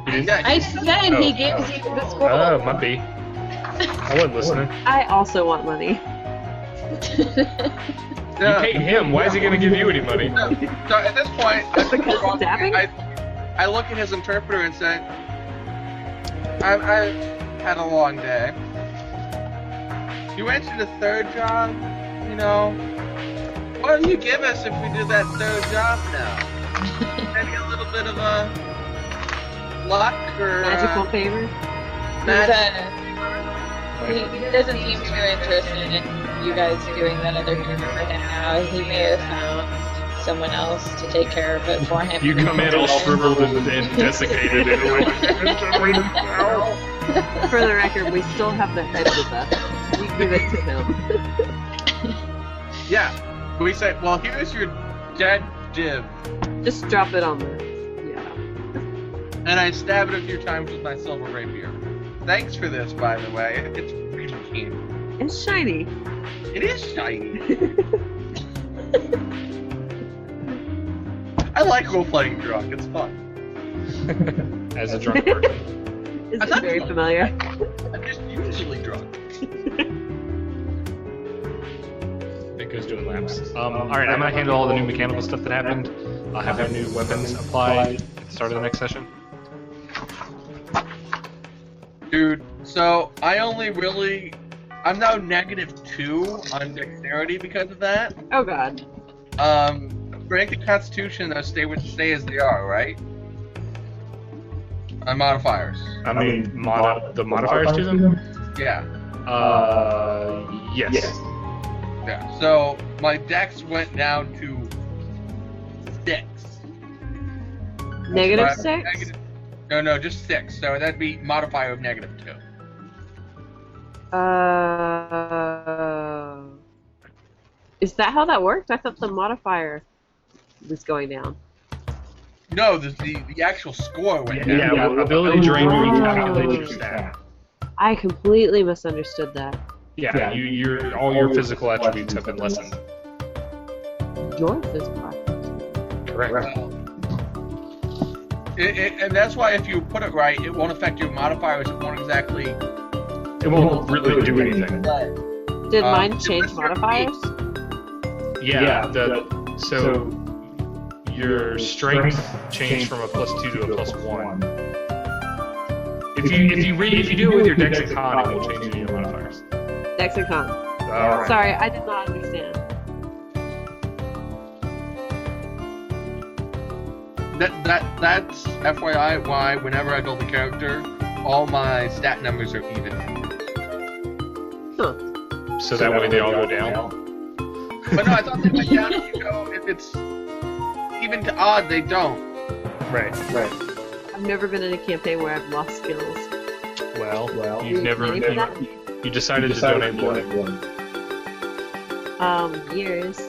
Yeah, I said he gives you the scroll. Oh, might be. I wasn't listening. I also want money. You paid him. Why is he going to give you any money? So at this point, Because stabbing? I look at his interpreter and say, I've had a long day. You mentioned a third job, you know. What do you give us if we do that third job now? Maybe a little bit of a luck or Magical favor? He doesn't seem too interested in you guys doing that other favor for him now. He may have found someone else to take care of it for him. You come in all shriveled and desiccated anyway. For the record, we still have the head with us. We give it to him. Yeah. We say, well, here's your dead div. Just drop it on the... Yeah. And I stab it a few times with my silver rapier. Thanks for this, by the way. It's really keen. It's shiny. It is shiny. I like role-playing drunk. It's fun. As a drunk person. Is it very familiar? I'm just usually drunk. Nico's doing laps. Alright, I'm going to handle all the new mechanical stuff that happened. I'll have the new weapons applied at the start of the next session. Dude, so I only really... I'm now -2 on dexterity because of that. Oh god. Break the constitution, they'll stay as they are, right? On modifiers. I mean, the modifiers to them? Yeah. Yes. Yeah. So my dex went down to 6. -6? No, just 6. So that'd be modifier of -2. Is that how that worked? I thought the modifier was going down. No, the actual score went down. Yeah, well, ability drain recalculates your stat. I completely misunderstood that. Yeah, all your physical attributes have been lessened. Your physical attributes. Correct. And that's why if you put it right, it won't affect your modifiers. It won't exactly. It won't really do anything. Did mine change modifiers? Yeah. So your strength changed from a +2 to a +1. If you do it with your Dex and Con, it will change any of your modifiers. Dex and Con. Alright. Sorry, I did not understand. That's FYI why whenever I build a character, all my stat numbers are even. Huh. So that way they all go down. But no, I thought they went down if you go. If it's even to odd, they don't. Right. I've never been in a campaign where I've lost skills. Well, You decided to donate blood. Years.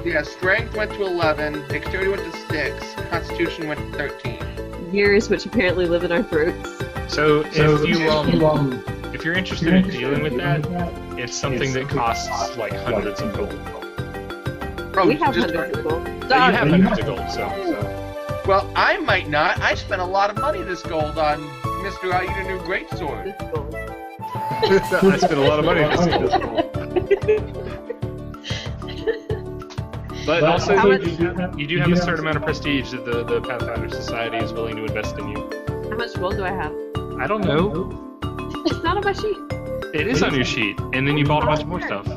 Yeah, strength went to 11, dexterity went to 6, constitution went to 13. Years, which apparently live in our throats. So if you're interested in dealing with that, it's something that costs like hundreds of gold. We have hundreds of gold. You have hundreds of gold, so. Well, I might not. I spent a lot of money this gold on Mr. I Eat a New Greatsword. I spent a lot of money on this gold. But also, you do have a certain amount of prestige that the Pathfinder Society is willing to invest in you. How much gold do I have? I don't know. It's not on my sheet. It is on your sheet, and then you bought a bunch more stuff.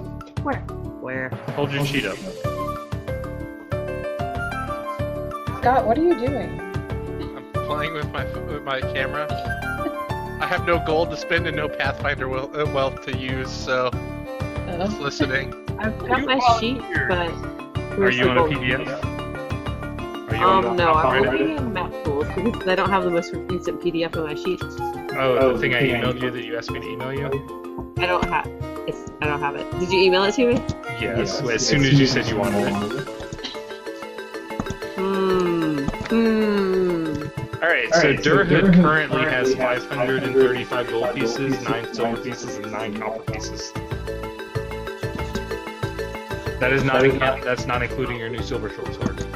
Where? Hold your sheet up. Scott, what are you doing? I'm playing with my camera. I have no gold to spend and no Pathfinder wealth to use, so just listening. I've got my sheet, but Are you on a PDF? Are you on no, I'm looking in map tools because I don't have the most recent PDF on my sheet. Oh, the thing I emailed you that you asked me to email you? I don't have it. Did you email it to me? Yes, as soon as you said you wanted it. Alright, so Durhood currently has 535 gold pieces, 9 silver pieces, and 9 copper pieces. That's not including your new silver short sword.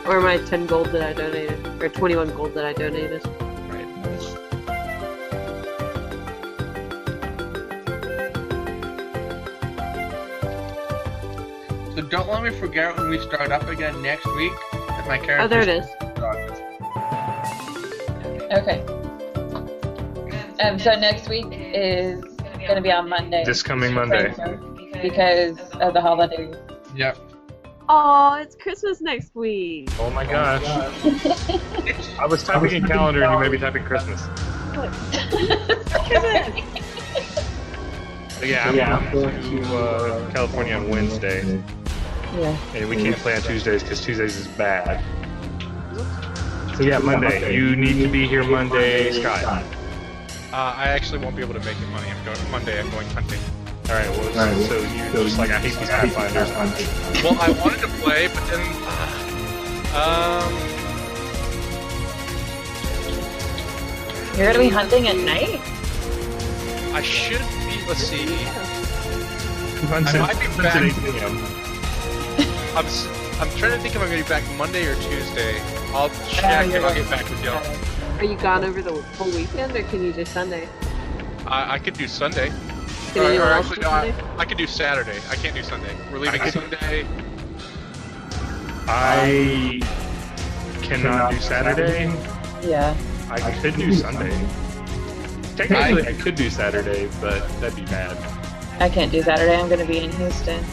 Or my 10 gold that I donated, or 21 gold that I donated. Right. So don't let me forget when we start up again next week that my character. Oh, there it is. Okay. So next week is gonna be on Monday. This coming Monday. Because of the holidays. Yep. Oh, it's Christmas next week. Oh my gosh. I was typing in calendar and you may be typing Christmas. But yeah, I'm going to California on Wednesday. Yeah. And we can't play on Tuesdays because Tuesdays is bad. So yeah, Monday. You need to be here Monday, Scott. I actually won't be able to make it Monday. I'm going hunting. Alright, well, so you're just like, I hate these Pathfinders. Well, I wanted to play, but then, You're gonna be hunting at night? I should be, let's see, I might be back. I'm trying to think if I'm going to be back Monday or Tuesday. I'll check and I'll get back with y'all. Are you gone over the whole weekend, or can you do Sunday? I could do Sunday. Can anyone else do Sunday? I could do Saturday. I can't do Sunday. We're leaving Sunday. I cannot do Saturday. Yeah. I could do Sunday. Technically, I could do Saturday, but that'd be bad. I can't do Saturday. I'm gonna be in Houston.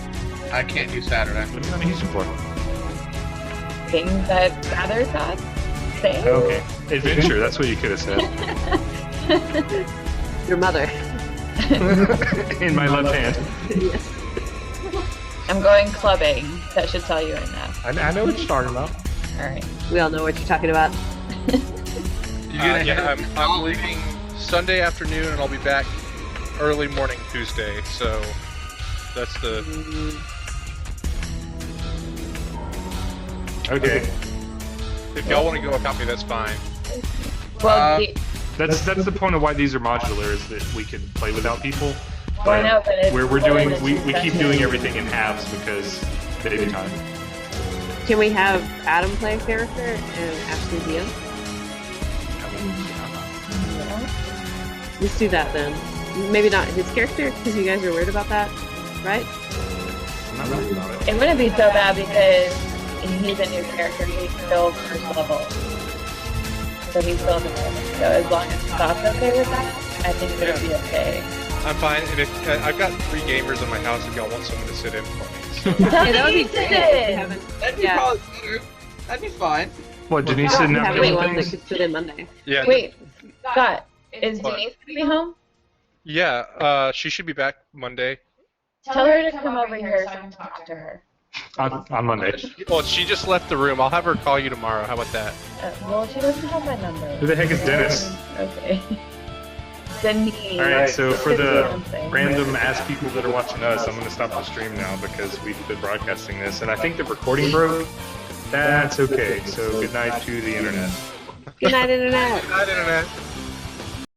I can't do Saturday. What are you on Houston for? Things I'd rather not say. Okay. Adventure, that's what you could have said. Your mother. In my left hand. Yes. I'm going clubbing. That should tell you enough. I know what you're talking about. Alright. We all know what you're talking about. I'm leaving Sunday afternoon and I'll be back early morning Tuesday, so that's the... Okay. If y'all want to go without me, that's fine. Well, That's the point of why these are modular, is that we can play without people. Well, I know, but it's we're doing we keep doing everything in halves because baby time. Can we have Adam play a character and Ashley DM? Let's do that then. Maybe not his character, because you guys are worried about that, right? I'm not worried about it. It wouldn't be so bad because he's a new character. He's still first level. So he's still developing. So as long as Scott's okay with that, I think it'll be okay. I'm fine, and if I've got 3 gamers in my house if y'all want someone to sit in for me. So. Yeah, that would be great. If you haven't, That'd be yeah. probably better. That'd be fine. What, Denise If didn't you have have to do anyone that things? could sit in Monday. Yeah. Wait, Scott, is What? Denise gonna be home? Yeah. She should be back Monday. Tell her to come over here so I can talk to her. On Monday. Well, she just left the room. I'll have her call you tomorrow. How about that? Well, she doesn't have my number. Who the heck is Dennis? Okay. Denise. Alright, so for the Something. random ass people that are watching us, I'm going to stop the stream now because we've been broadcasting this, and I think the recording broke. That's okay, so good night to the internet. Good night, Internet. Good night, Internet.